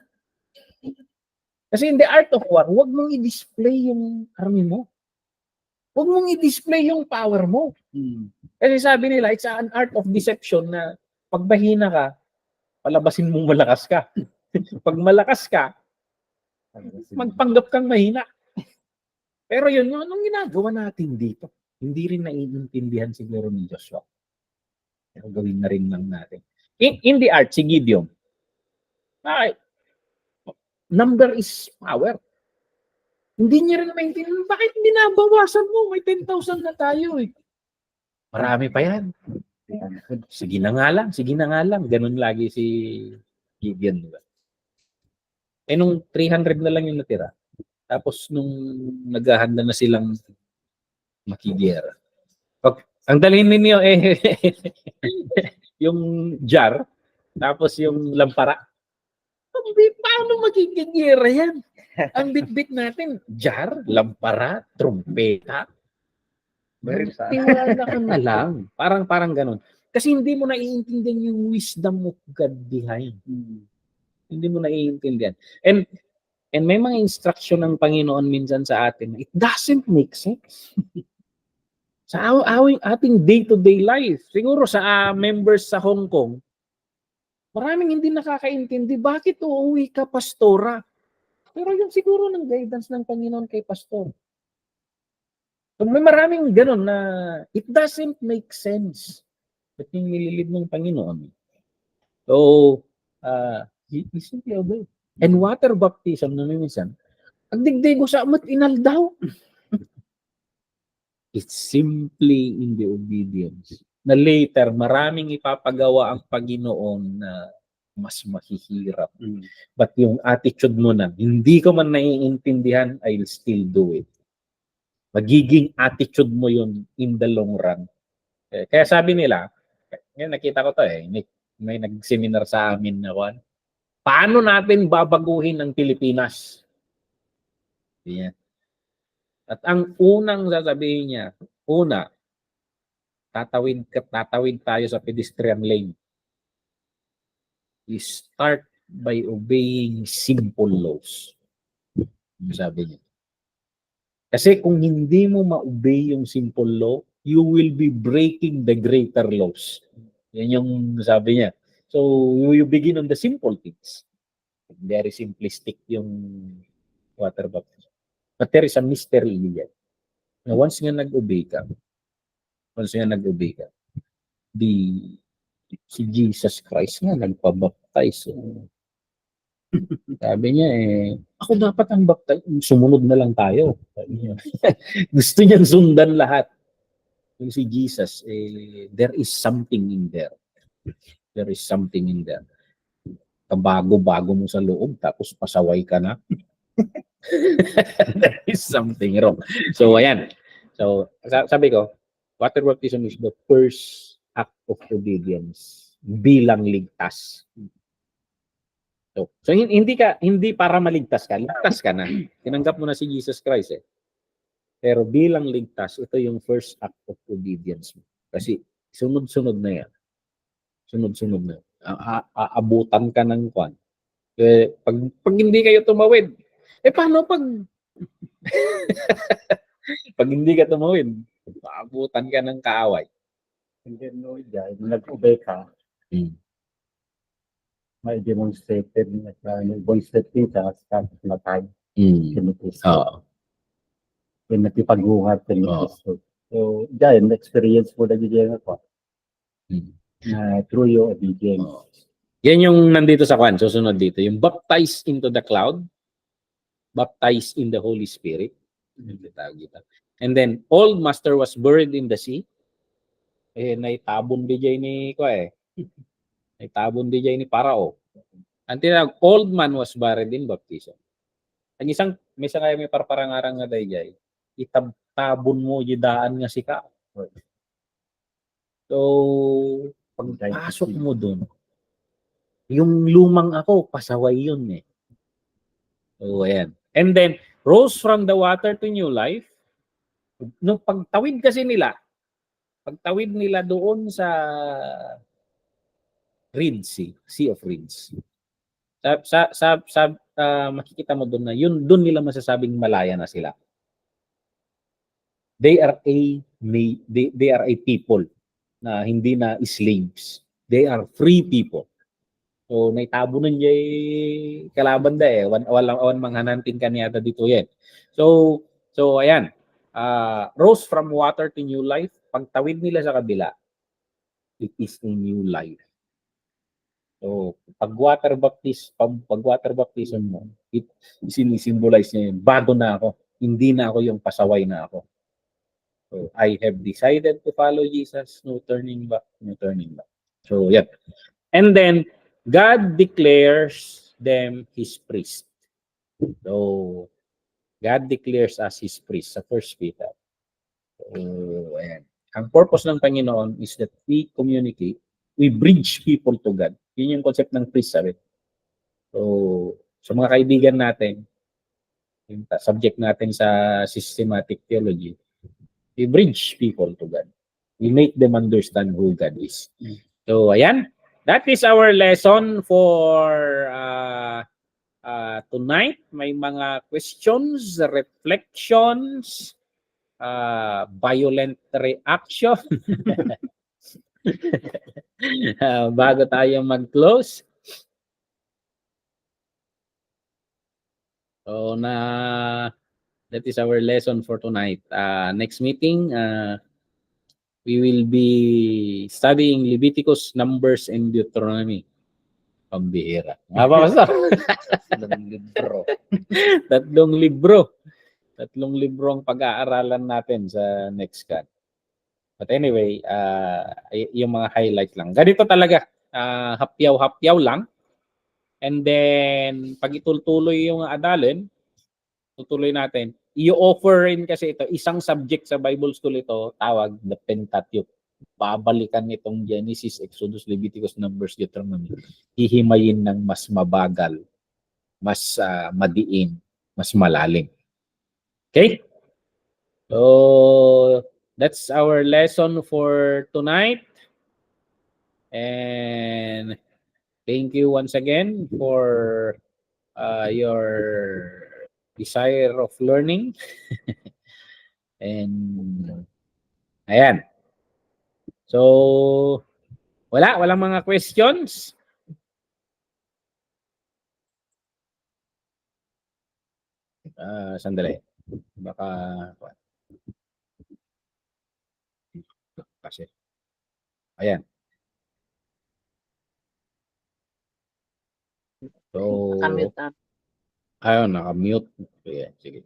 Kasi in the art of war, huwag mong i-display yung army mo. Huwag mong i-display yung power mo. Kasi sabi nila, it's an art of deception na pag mahina ka, palabasin mong malakas ka. Pag malakas ka, magpanggap kang mahina. Pero yun, anong ginagawa natin dito? Hindi rin naiintindihan siguro ni Joshua. Pero gawin na rin lang natin. In the art, si Gideon, number is power. Hindi niya rin maintindihan, bakit binabawasan mo? May 10,000 na tayo . Marami pa yan. Sige na nga lang. Ganun lagi si Gideon. Diba? Nung 300 na lang yung natira, tapos nung naghahanda na silang makigera. Ang dalhin ninyo yung jar, tapos yung lampara. Paano magigigera yan? Ang bit-bit natin, jar, lampara, trumpeta. Tiwala ka na lang. Parang ganun. Kasi hindi mo naiintindihan yung wisdom of God behind. Hindi mo naiintindihan. And may mga instruction ng Panginoon minsan sa atin, it doesn't make sense. Sa ating day-to-day life, siguro sa members sa Hong Kong, maraming hindi nakakaintindi, bakit uuwi ka, pastora? Pero yun siguro ng guidance ng Panginoon kay pastor. So may maraming ganun na it doesn't make sense. Ba't yung nililid ng Panginoon? So, he simply obey. And water baptism na minsan, ang digdigo sa amat, inal daw. It's simply in the obedience. Na later, maraming ipapagawa ang Panginoon na mas mahihirap. But yung attitude mo na, hindi ko man naiintindihan, I'll still do it. Magiging attitude mo yun in the long run. Kaya sabi nila, ngayon nakita ko to may nag-seminar sa amin na paano natin babaguhin ang Pilipinas? Yeah. At ang unang sasabihin niya, tatawid tayo sa pedestrian lane. We start by obeying simple laws. Sabi niya. Kasi kung hindi mo ma-obey yung simple law, you will be breaking the greater laws. Yan yung sabi niya. So, you begin on the simple things. Very simplistic yung water baptism. But there is a mystery in it. Na once nga nag-obey ka, si Jesus Christ nga nagpabaptize. Sabi niya ako dapat ang baptize. Sumunod na lang tayo. Sabi niya. Gusto niyang sundan lahat. Yung si Jesus, there is something in there. There is something in there. Kabago-bago mo sa loob, tapos pasaway ka na. There is something wrong. So, ayan. So, sabi ko, water baptism is the first act of obedience bilang ligtas. So hindi para maligtas ka, ligtas ka na. Tinanggap mo na si Jesus Christ Pero bilang ligtas, ito yung first act of obedience mo. Kasi sunod-sunod na yan. Sunod-sunod na. Aabutan ka ng kwan. Pag hindi kayo tumawid, paano pag pag hindi ka tumawid, aabutan ka ng kaaway. And then, nag-obey ka, may demonstrated na siya sa matay. Oo. Yung nakipaghuhat ka ni Kristo. So, dyan, experience mo na dyan ako. Through your obedience. Yan yung nandito sa kwan, susunod dito. Yung baptized into the cloud, baptized in the Holy Spirit. And then, old master was buried in the sea. Naitabon DJ ni Naitabon DJ ni Parao. Ang tinawag, old man was buried in baptism. Ang may kaya may parparangarang nga DJ, itabtabon mo, yidaan nga si ka. So, pagpasok mo dun, yung lumang ako, pasaway yun So, ayan. And then, rose from the water to new life. Nung pagtawid kasi nila, doon sa Red Sea, Sea of Reeds. Makikita mo doon na doon nila masasabing malaya na sila. They are a people na hindi na slaves. They are free people. So naitabo nun jay kalaban da walang manghanantin kaniyata dito yan. So ayan. Rose from water to new life. Pagtawid nila sa kabila, it is a new life. So, pag water baptism mo, it sinisimbolize niya yun. Bago na ako. Hindi na ako yung pasaway na ako. So, I have decided to follow Jesus. No turning back. So, yeah. And then, God declares them His priest. So, God declares us His priest sa 1 Peter. So, ayan. Ang purpose ng Panginoon is that we communicate, we bridge people to God. Yun yung concept ng priest, sabi. So, sa mga kaibigan natin, yung subject natin sa systematic theology, we bridge people to God. We make them understand who God is. So, ayan. That is our lesson for tonight. May mga questions, reflections, violent reaction. Bago tayo mag-close. So that is our lesson for tonight. Next meeting, we will be studying Leviticus, Numbers, and Deuteronomy. Pambihira. Basta. Tatlong libro ang pag-aaralan natin sa next CAD. But anyway, yung mga highlight lang. Ganito talaga, hapyaw-hapyaw lang. And then, pag itutuloy yung adalin, tutuloy natin, i-offer rin kasi ito, isang subject sa Bible School ito, tawag the Pentateuch. Babalikan itong Genesis, Exodus, Leviticus, Numbers, Deuteronomy. Hihimayin ng mas mabagal, mas madiin, mas malalim. Okay? So, that's our lesson for tonight. And thank you once again for your desire of learning. And ayan. So, walang mga questions. Sandali. Baka kasi. Ayan. So, Nakamute na. ayun, nakamute. Sige.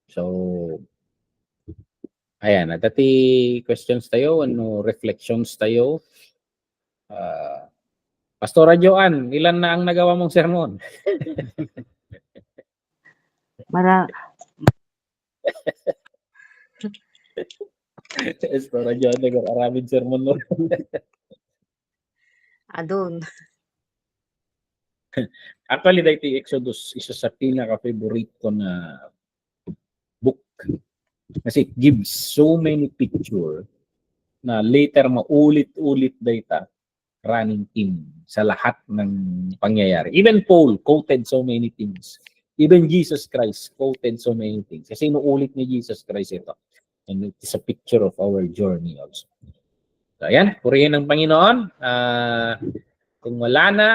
So, ayan, dati questions tayo, reflections tayo. Pastora Joanne, ilan na ang nagawa mong sermon? Pastora Joanne, nag-aramid sermon mo. Adun. Actually, dahil Exodus, isa sa pinaka-favorite ko na book. Kasi it gives so many picture na later maulit-ulit data running theme sa lahat ng pangyayari. Even Paul quoted so many things. Even Jesus Christ quoted so many things. Kasi inuulit ni Jesus Christ ito. And it is a picture of our journey also. So, ayan, purihin ng Panginoon. Kung wala na,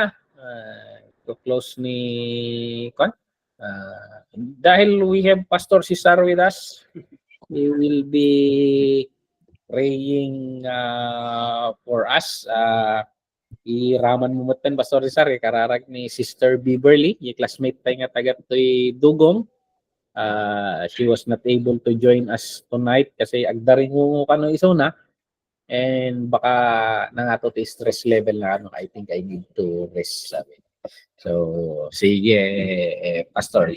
close ni Kon. Dahil we have Pastor Cesar with us, we will be praying for us. Iraman mo matan Pastor Cesar, kararag ni Sister Beverly, yung classmate tayo nga taga to'y Dugong. She was not able to join us tonight kasi agdaring mo kano iso na. And baka nangato ti stress level na ano, I think I need to rest. Sabi. So, sige, Pastor,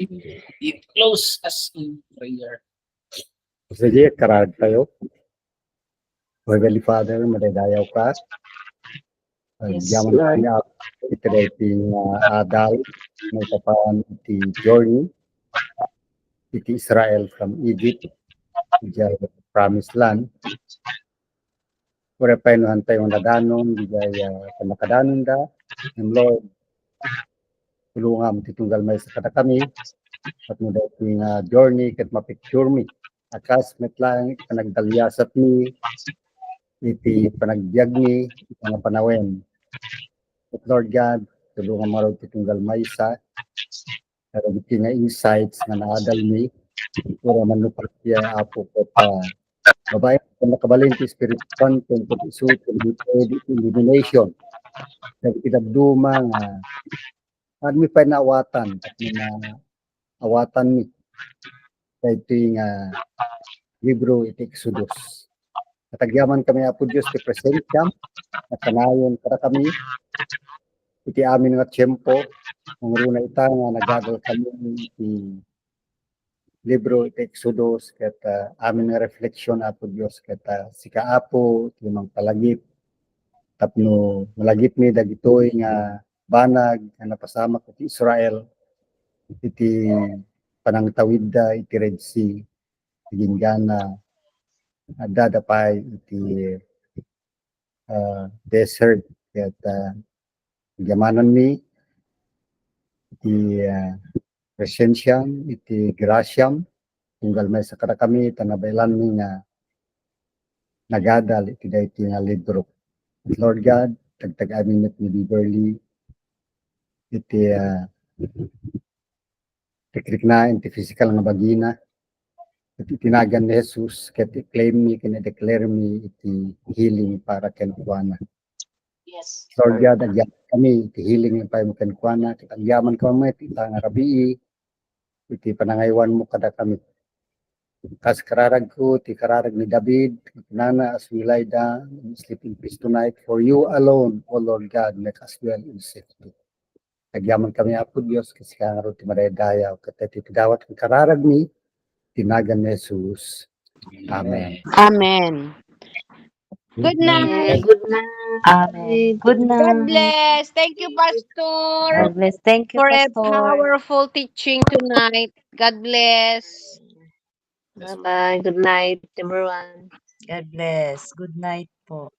close us in prayer. Sige, karag tayo. Heavenly Father, madadayaw ka. Diyaman kanya iti adal may papaan iti journey iti Israel from Egypt iti promised land. Kure pa inuhan tayo nadanon digay kanakadanon da ng Lord. Tulungam titunggal may sa kada kami at mo dating journey kat mapicture mi. Akas metlang panagdalyasat mi iti panagbiag mi iti mga panawen. At Lord God, tulungan mo rin titunggal may sa pero iti nga insights nga naadal mi pura manupakya apo ko pa babae na nakabalinti Spirit Santo kung isuot kung illumination nagpinagduma nga at mi pa naawatan at na awatan mi sa ito nga libro iti Exodus. Katagyaman kami apo Diyos ti presensya at kanayon para kami iti amin nga tiyempo ang runa ita nga nagagal kami iti libro iti Exodus ket amin nga refleksyon apo Dios ket sika apo iti mang palagip tapno malagip mi dagitoy nga banag nga napasama ko ti Israel iti panangtawid da iti Red Sea ginggana dadapay iti desert ket gyamanan mi iti presensyam iti grasyam tunggal may sa kada kami tanabaylan mi nga nagadal iti dayti nga libro. Lord God, tagtag amin met ni Beverly iti tikrikna iti physical nga bagina iti tinagan ni Jesus ket i-claim mi kina-declare mi iti healing para ken Juana. Yes. Lord God, agyan kami iti healing yung payo mo ken Juana ket agyaman kami iti nga rabii iti panangaywan mo kada kami. Kas kararag ko, ti kararag ni David, nana as we lie down and sleep in peace tonight, for you alone, O Lord God, make us well in safety. Nagyaman kami apo Diyos, kasi kangaro ti madayadaya, o katati tidawat ng kararag ni, tinagan ni Jesus. Amen. Amen. Good night. Good night. Amen. Good God night. bless. Thank you, Pastor, God bless. Thank you, for a Pastor. powerful teaching tonight. God bless. Bye-bye. Good night, everyone. God bless. Good night po.